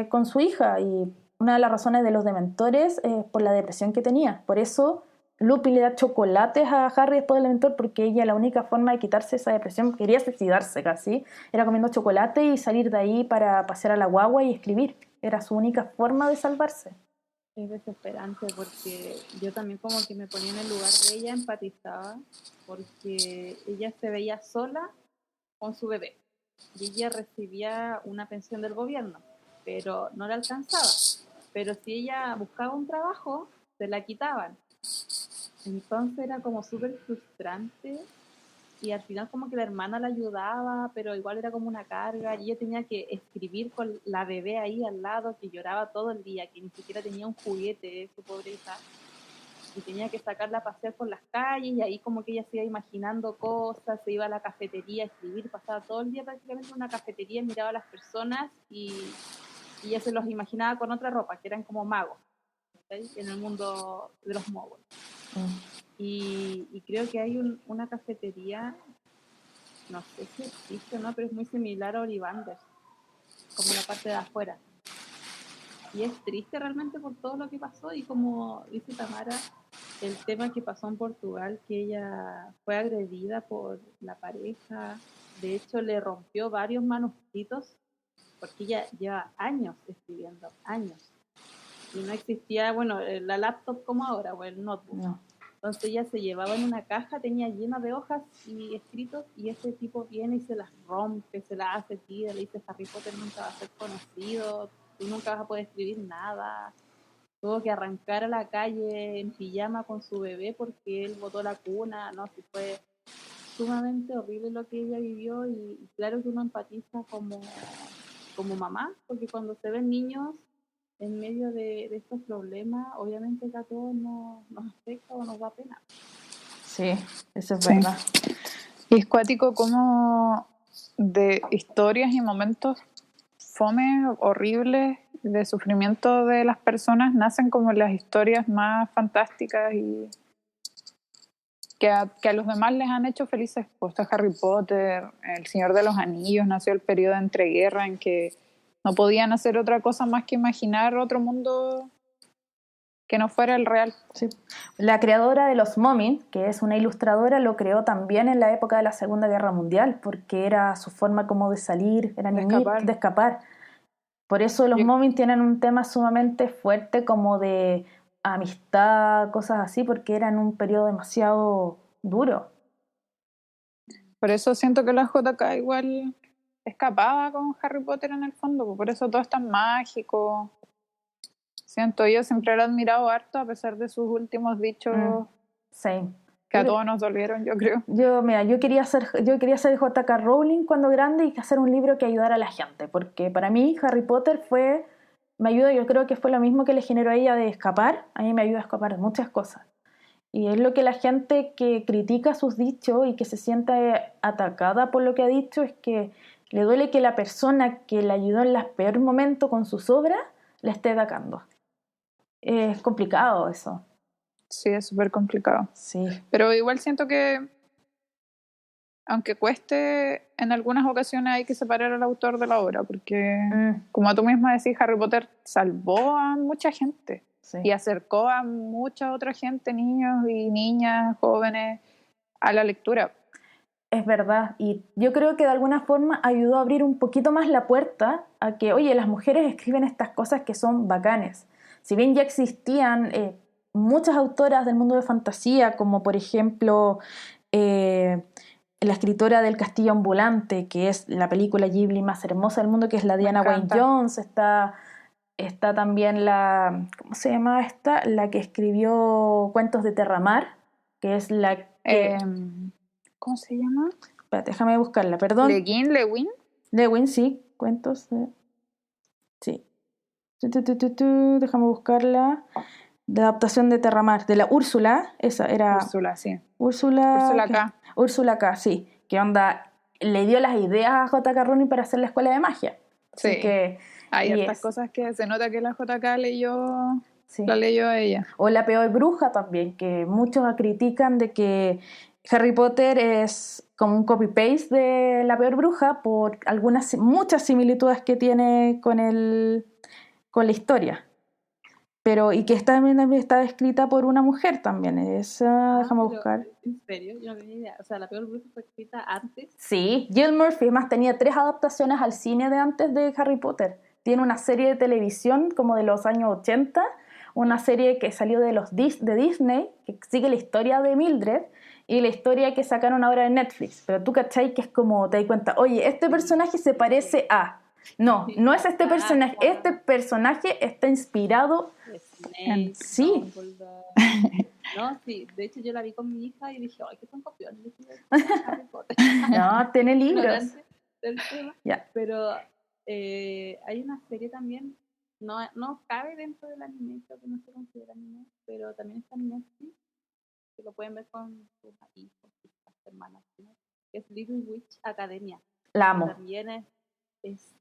con su hija, y una de las razones de los dementores es por la depresión que tenía, por eso Lupin le da chocolates a Harry después del dementor, porque ella la única forma de quitarse esa depresión, quería suicidarse casi, era comiendo chocolate y salir de ahí para pasear a la guagua y escribir, era su única forma de salvarse. Es desesperante porque yo también como que me ponía en el lugar de ella, empatizaba, porque ella se veía sola con su bebé y ella recibía una pensión del gobierno, pero no la alcanzaba. Pero si ella buscaba un trabajo, se la quitaban. Entonces era como súper frustrante y al final como que la hermana la ayudaba, pero igual era como una carga y ella tenía que escribir con la bebé ahí al lado que lloraba todo el día, que ni siquiera tenía un juguete, su pobre hija, y tenía que sacarla a pasear por las calles y ahí como que ella se iba imaginando cosas, se iba a la cafetería a escribir, pasaba todo el día prácticamente en una cafetería, miraba a las personas y ella se los imaginaba con otra ropa, que eran como magos, ¿sí? En el mundo de los moguls. Y creo que hay una cafetería, no sé si existe o no, pero es muy similar a Ollivander, como la parte de afuera. Y es triste realmente por todo lo que pasó y como dice Tamara, el tema que pasó en Portugal, que ella fue agredida por la pareja, de hecho le rompió varios manuscritos porque ella lleva años escribiendo, años. Y no existía, bueno, la laptop como ahora, o el notebook. No. Entonces ella se llevaba en una caja, tenía llena de hojas y escritos, y ese tipo viene y se las rompe, se las hace tira, le dice Harry Potter nunca va a ser conocido, tú nunca vas a poder escribir nada. Tuvo que arrancar a la calle en pijama con su bebé porque él botó la cuna, no, sí fue sumamente horrible lo que ella vivió y claro que uno empatiza como mamá, porque cuando se ven niños en medio de estos problemas, obviamente que a todos nos afecta o nos da pena. Sí, eso es verdad. Y es cuático como de historias y momentos fome, horribles, de sufrimiento de las personas, nacen como las historias más fantásticas y que a los demás les han hecho felices. Pues está Harry Potter, El Señor de los Anillos, nació el periodo de entreguerra en que no podían hacer otra cosa más que imaginar otro mundo que no fuera el real. Sí. La creadora de los Moomin, que es una ilustradora, lo creó también en la época de la Segunda Guerra Mundial, porque era su forma como de salir, de escapar. Por eso los Moomin tienen un tema sumamente fuerte como de amistad, cosas así, porque era en un periodo demasiado duro. Por eso siento que la JK igual escapaba con Harry Potter en el fondo, por eso todo es tan mágico. Siento, yo siempre lo he admirado harto a pesar de sus últimos dichos que a todos nos dolieron, yo creo. Yo quería ser J.K. Rowling cuando grande y hacer un libro que ayudara a la gente, porque para mí Harry Potter me ayuda, yo creo que fue lo mismo que le generó a ella de escapar, a mí me ayuda a escapar de muchas cosas. Y es lo que la gente que critica sus dichos y que se siente atacada por lo que ha dicho, es que le duele que la persona que le ayudó en los peores momentos con sus obras la esté atacando. Es complicado eso. Sí, es súper complicado. Sí. Pero igual siento que, aunque cueste, en algunas ocasiones hay que separar al autor de la obra, porque, como tú misma decís, Harry Potter salvó a mucha gente. Sí. Y acercó a mucha otra gente, niños y niñas, jóvenes, a la lectura. Es verdad, y yo creo que de alguna forma ayudó a abrir un poquito más la puerta a que, oye, las mujeres escriben estas cosas que son bacanes. Si bien ya existían muchas autoras del mundo de fantasía, como por ejemplo la escritora del Castillo Ambulante, que es la película Ghibli más hermosa del mundo, que es la Diana Wynne Jones, está también ¿cómo se llama esta? La que escribió Cuentos de Terramar, que es la que... ¿Cómo se llama? Espérate, déjame buscarla, perdón. ¿Lewin? Lewin, sí, cuentos. Sí. Déjame buscarla. de adaptación de Terramar, de la Úrsula, esa era... Úrsula, sí. Úrsula K. Úrsula K, sí. Que onda, le dio las ideas a J.K. Rowling para hacer la escuela de magia. Así Sí. que... Hay y estas cosas que se nota que la JK leyó, sí. la leyó a ella. O La peor bruja también, que muchos critican de que Harry Potter es como un copy-paste de La peor bruja por muchas similitudes que tiene con la historia. Pero, y que también está escrita por una mujer también. Déjame buscar. ¿En serio? Yo no tenía idea. O sea, La peor bruja fue escrita antes. Sí, Jill Murphy más tenía 3 adaptaciones al cine de antes de Harry Potter. Tiene una serie de televisión como de los años 80, una serie que salió de Disney, que sigue la historia de Mildred, y la historia que sacaron ahora de Netflix. Pero tú, ¿cachai? Que es como, te das cuenta, oye, este personaje se parece a... No, no es este personaje. Este personaje está inspirado en... Sí. No, sí. De hecho, yo la vi con mi hija y dije, ay, que son copiones. No, tiene libros. Yeah. Pero hay una serie también, no cabe dentro del anime, creo que no se considera anime, pero también está en Netflix, que lo pueden ver con sus hijos, sus hermanas, ¿no? Que es Little Witch Academia. La amo. También es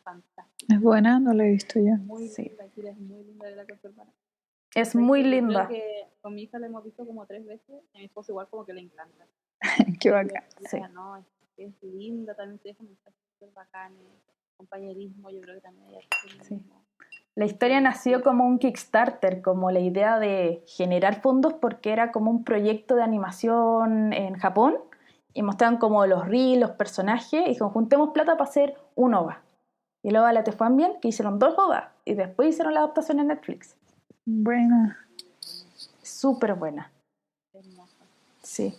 fantástica. Es buena, no la he visto yo. Muy sí. linda, es muy linda de la con su hermana. Es muy linda. Creo que con mi hija la hemos visto como 3 veces y a mi esposo igual como que le encanta. Qué bacán. Sí. No, es linda, también te deja mensajes súper bacanes, compañerismo, yo creo que también hay sí. La historia nació como un Kickstarter, como la idea de generar fondos porque era como un proyecto de animación en Japón y mostraban como los reels, los personajes y dijeron, juntemos plata para hacer un OVA. Y luego la te fue bien, que hicieron 2 OVA y después hicieron la adaptación en Netflix. Buena. Súper buena. Sí.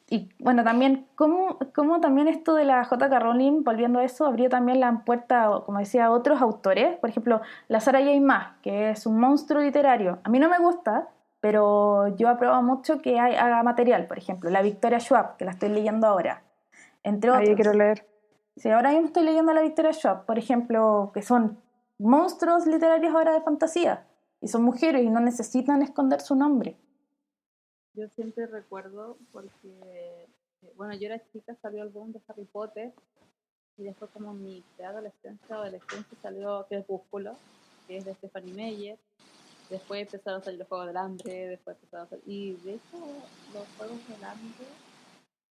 Y bueno, también, como también esto de la J.K. Rowling, volviendo a eso, abrió también la puerta, como decía, a otros autores. Por ejemplo, la Sarah J. Maas, que es un monstruo literario. A mí no me gusta, pero yo apruebo mucho que haga material. Por ejemplo, la Victoria Schwab, que la estoy leyendo ahora. Entre otros. Ahí quiero leer. Sí, ahora mismo estoy leyendo a la Victoria Schwab, por ejemplo, que son monstruos literarios ahora de fantasía. Y son mujeres y no necesitan esconder su nombre. Yo siempre recuerdo porque, bueno, yo era chica, salió el boom de Harry Potter y después como mi preadolescencia o adolescencia salió Crepúsculo, que es de Stephanie Meyer. Después empezaron a salir los Juegos del Hambre, después empezaron a salir... Y de hecho, los Juegos del Hambre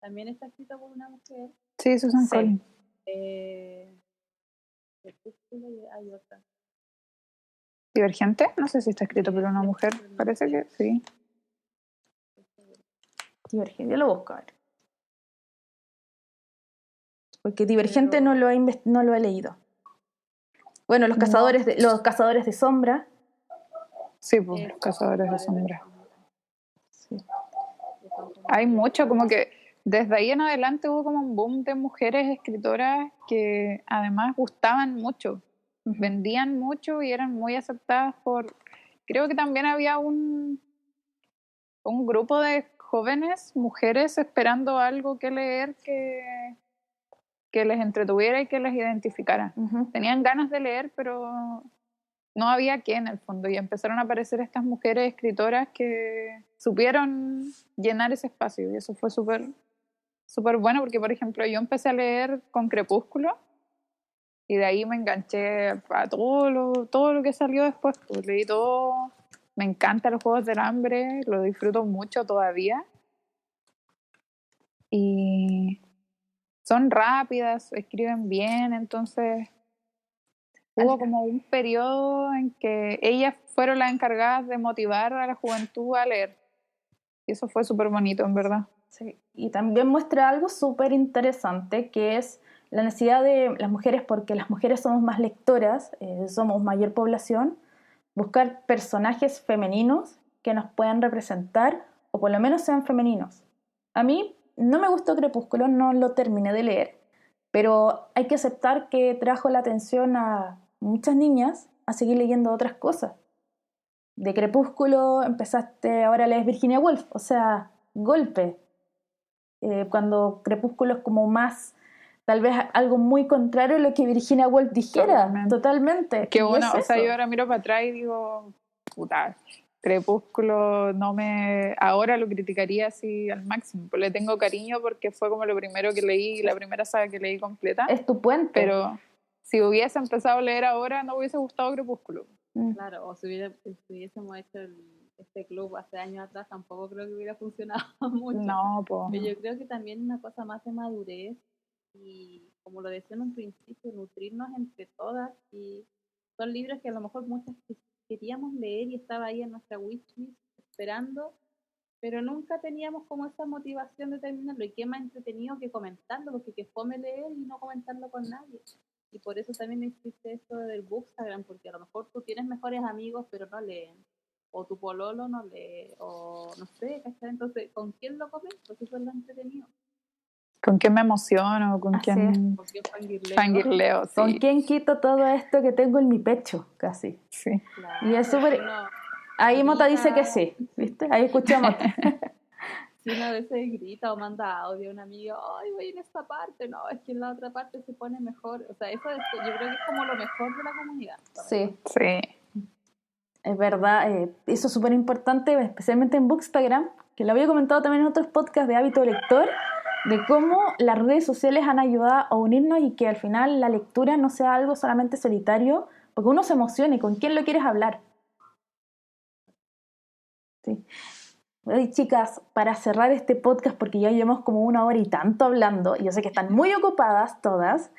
también está escrito por una mujer. Sí, Susan Collins. Crepúsculo y hay otra. ¿Divergente? No sé si está escrito por una mujer. Parece que sí. Divergente, yo lo busco a ver. Porque Divergente no lo he leído. Bueno, los cazadores de sombra. Sí, pues, los cazadores de sombra. Sí. Hay mucho, como que desde ahí en adelante hubo como un boom de mujeres escritoras que además gustaban mucho, vendían mucho y eran muy aceptadas por... Creo que también había un grupo de jóvenes mujeres esperando algo que leer que les entretuviera y que les identificara. Tenían ganas de leer, pero no había qué en el fondo, y empezaron a aparecer estas mujeres escritoras que supieron llenar ese espacio, y eso fue súper súper bueno, porque por ejemplo yo empecé a leer con Crepúsculo y de ahí me enganché a todo lo que salió después, pues leí todo. Me encantan los Juegos del Hambre, lo disfruto mucho todavía. Y son rápidas, escriben bien, entonces hubo como un periodo en que ellas fueron las encargadas de motivar a la juventud a leer. Y eso fue súper bonito, en verdad. Sí. Y también muestra algo súper interesante, que es la necesidad de las mujeres, porque las mujeres somos más lectoras, somos mayor población, buscar personajes femeninos que nos puedan representar o por lo menos sean femeninos. A mí no me gustó Crepúsculo, no lo terminé de leer, pero hay que aceptar que trajo la atención a muchas niñas a seguir leyendo otras cosas. De Crepúsculo empezaste, ahora lees Virginia Woolf, o sea, golpe. Cuando Crepúsculo es como más, tal vez algo muy contrario a lo que Virginia Woolf dijera, totalmente. Qué bueno, o sea, yo ahora miro para atrás y digo, puta, Crepúsculo ahora lo criticaría así al máximo, pues le tengo cariño porque fue como lo primero que leí, la primera saga que leí completa. Es tu puente. Pero si hubiese empezado a leer ahora no hubiese gustado Crepúsculo. Claro, o si hubiésemos hecho este club hace años atrás, tampoco creo que hubiera funcionado mucho. No, pues. Pero yo creo que también una cosa más de madurez y, como lo decía en un principio, nutrirnos entre todas, y son libros que a lo mejor muchas queríamos leer y estaba ahí en nuestra wishlist esperando, pero nunca teníamos como esa motivación de terminarlo, y qué más entretenido que comentarlo, porque que fome leer y no comentarlo con nadie. Y por eso también existe esto del Bookstagram, porque a lo mejor tú tienes mejores amigos pero no leen, o tu pololo no lee, o no sé, ¿cachai? Entonces, ¿con quién lo comento? Pues eso es lo entretenido. ¿Con quién me emociono? ¿Con Así quién ¿Con quién fangirleo? fangirleo? Sí. ¿Con quién quito todo esto que tengo en mi pecho? Casi. Sí. Claro, Y es súper... uno Ahí Mota grita, dice que sí, ¿viste? Ahí escuché a Mota. si uno a veces grita o manda audio a un amigo, ay, voy en esta parte, no, es que en la otra parte se pone mejor. O sea, eso yo creo que es como lo mejor de la comunidad. Sí, Sí. es verdad. Eso es súper importante, especialmente en Bookstagram, que lo había comentado también en otros podcasts de Hábito Lector, de cómo las redes sociales han ayudado a unirnos y que al final la lectura no sea algo solamente solitario, porque uno se emociona y con quién lo quieres hablar. Sí. Oye, chicas, para cerrar este podcast, porque ya llevamos como 1 hora y tanto hablando, y yo sé que están muy ocupadas todas,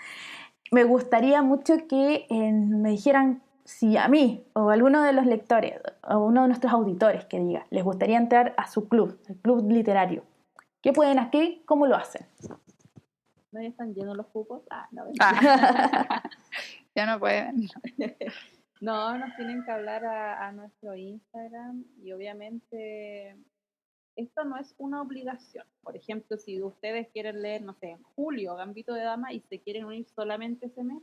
me gustaría mucho que me dijeran si a mí o a alguno de los lectores o a uno de nuestros auditores que diga, les gustaría entrar a su club, el club literario. ¿Qué pueden hacer? ¿Cómo lo hacen? ¿No ya están llenos los cupos? No, Ya no pueden. No, nos tienen que hablar a nuestro Instagram, y obviamente esto no es una obligación. Por ejemplo, si ustedes quieren leer, no sé, en julio, Gambito de Dama, y se quieren unir solamente ese mes,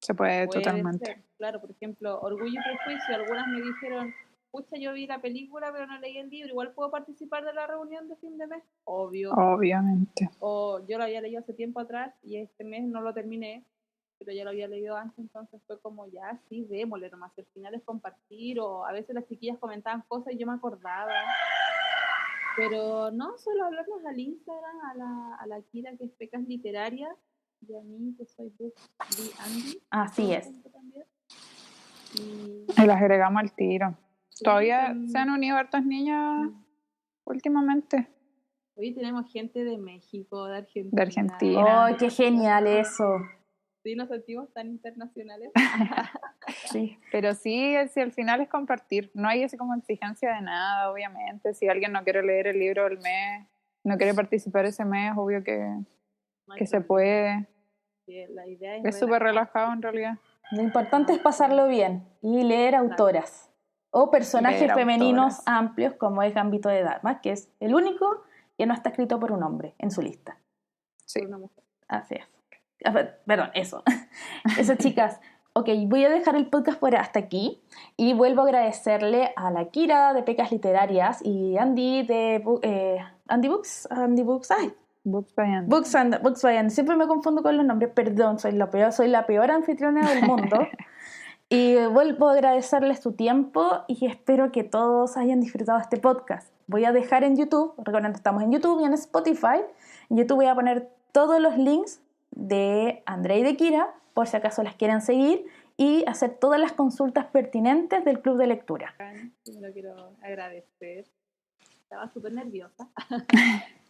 Se puede puede totalmente. ser. Claro, por ejemplo, Orgullo y Prejuicio, algunas me dijeron, pucha, yo vi la película pero no leí el libro, igual puedo participar de la reunión de fin de mes, obvio. Obviamente. O yo lo había leído hace tiempo atrás y este mes no lo terminé, pero ya lo había leído antes, entonces fue como, ya, sí, démosle nomás, al final es compartir, o a veces las chiquillas comentaban cosas y yo me acordaba, pero no, solo hablarnos al Instagram, a la Kira, que es Pecas Literarias, y a mí, que soy Andy. Así es. También. Y las agregamos al tiro. Sí, Todavía se han unido hartas niñas últimamente. Hoy tenemos gente de México, de Argentina. De Argentina. ¡Oh, qué genial eso! Sí, nos sentimos tan internacionales. Sí. Pero sí, si al final es compartir. No hay así como exigencia de nada, obviamente. Si alguien no quiere leer el libro del mes, no quiere participar ese mes, obvio que se puede. Sí, la idea es súper relajado en realidad. Lo importante es pasarlo bien y leer autoras o personajes Leer femeninos autoras. amplios, como es Gambito de Dama, que es el único que no está escrito por un hombre en su lista. Sí. Por una mujer. Así es. Perdón, eso. Eso, chicas. Ok, voy a dejar el podcast por hasta aquí y vuelvo a agradecerle a la Kira de Pecas Literarias y Andy de Andy Books. Books by Andy. Books by Andy. Siempre me confundo con los nombres, perdón, soy la peor anfitriona del mundo. Y vuelvo a agradecerles su tiempo y espero que todos hayan disfrutado este podcast. Voy a dejar en YouTube, recuerden que estamos en YouTube y en Spotify. En YouTube voy a poner todos los links de Andrea y de Kira, por si acaso las quieren seguir, y hacer todas las consultas pertinentes del club de lectura. Sí, me lo quiero agradecer. Estaba súper nerviosa.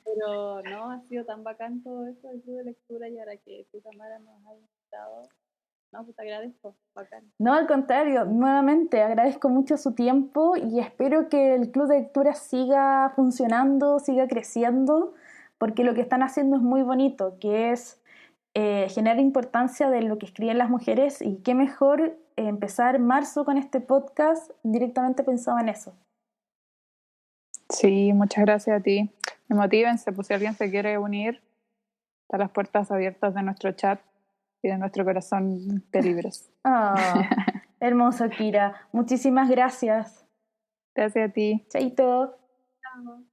Pero no, ha sido tan bacán todo esto del club de lectura, y ahora que tú, Tamara, nos has invitado, no, pues te agradezco, bacán. No, al contrario, nuevamente agradezco mucho su tiempo y espero que el club de lectura siga funcionando, siga creciendo, porque lo que están haciendo es muy bonito, que es generar importancia de lo que escriben las mujeres, y qué mejor empezar marzo con este podcast directamente pensado en eso. Sí, muchas gracias a ti. Y motívense, pues si alguien se quiere unir, están las puertas abiertas de nuestro chat y de nuestro corazón de libros. Hermoso, Kira. Muchísimas gracias. Gracias a ti. Chaito. Chao.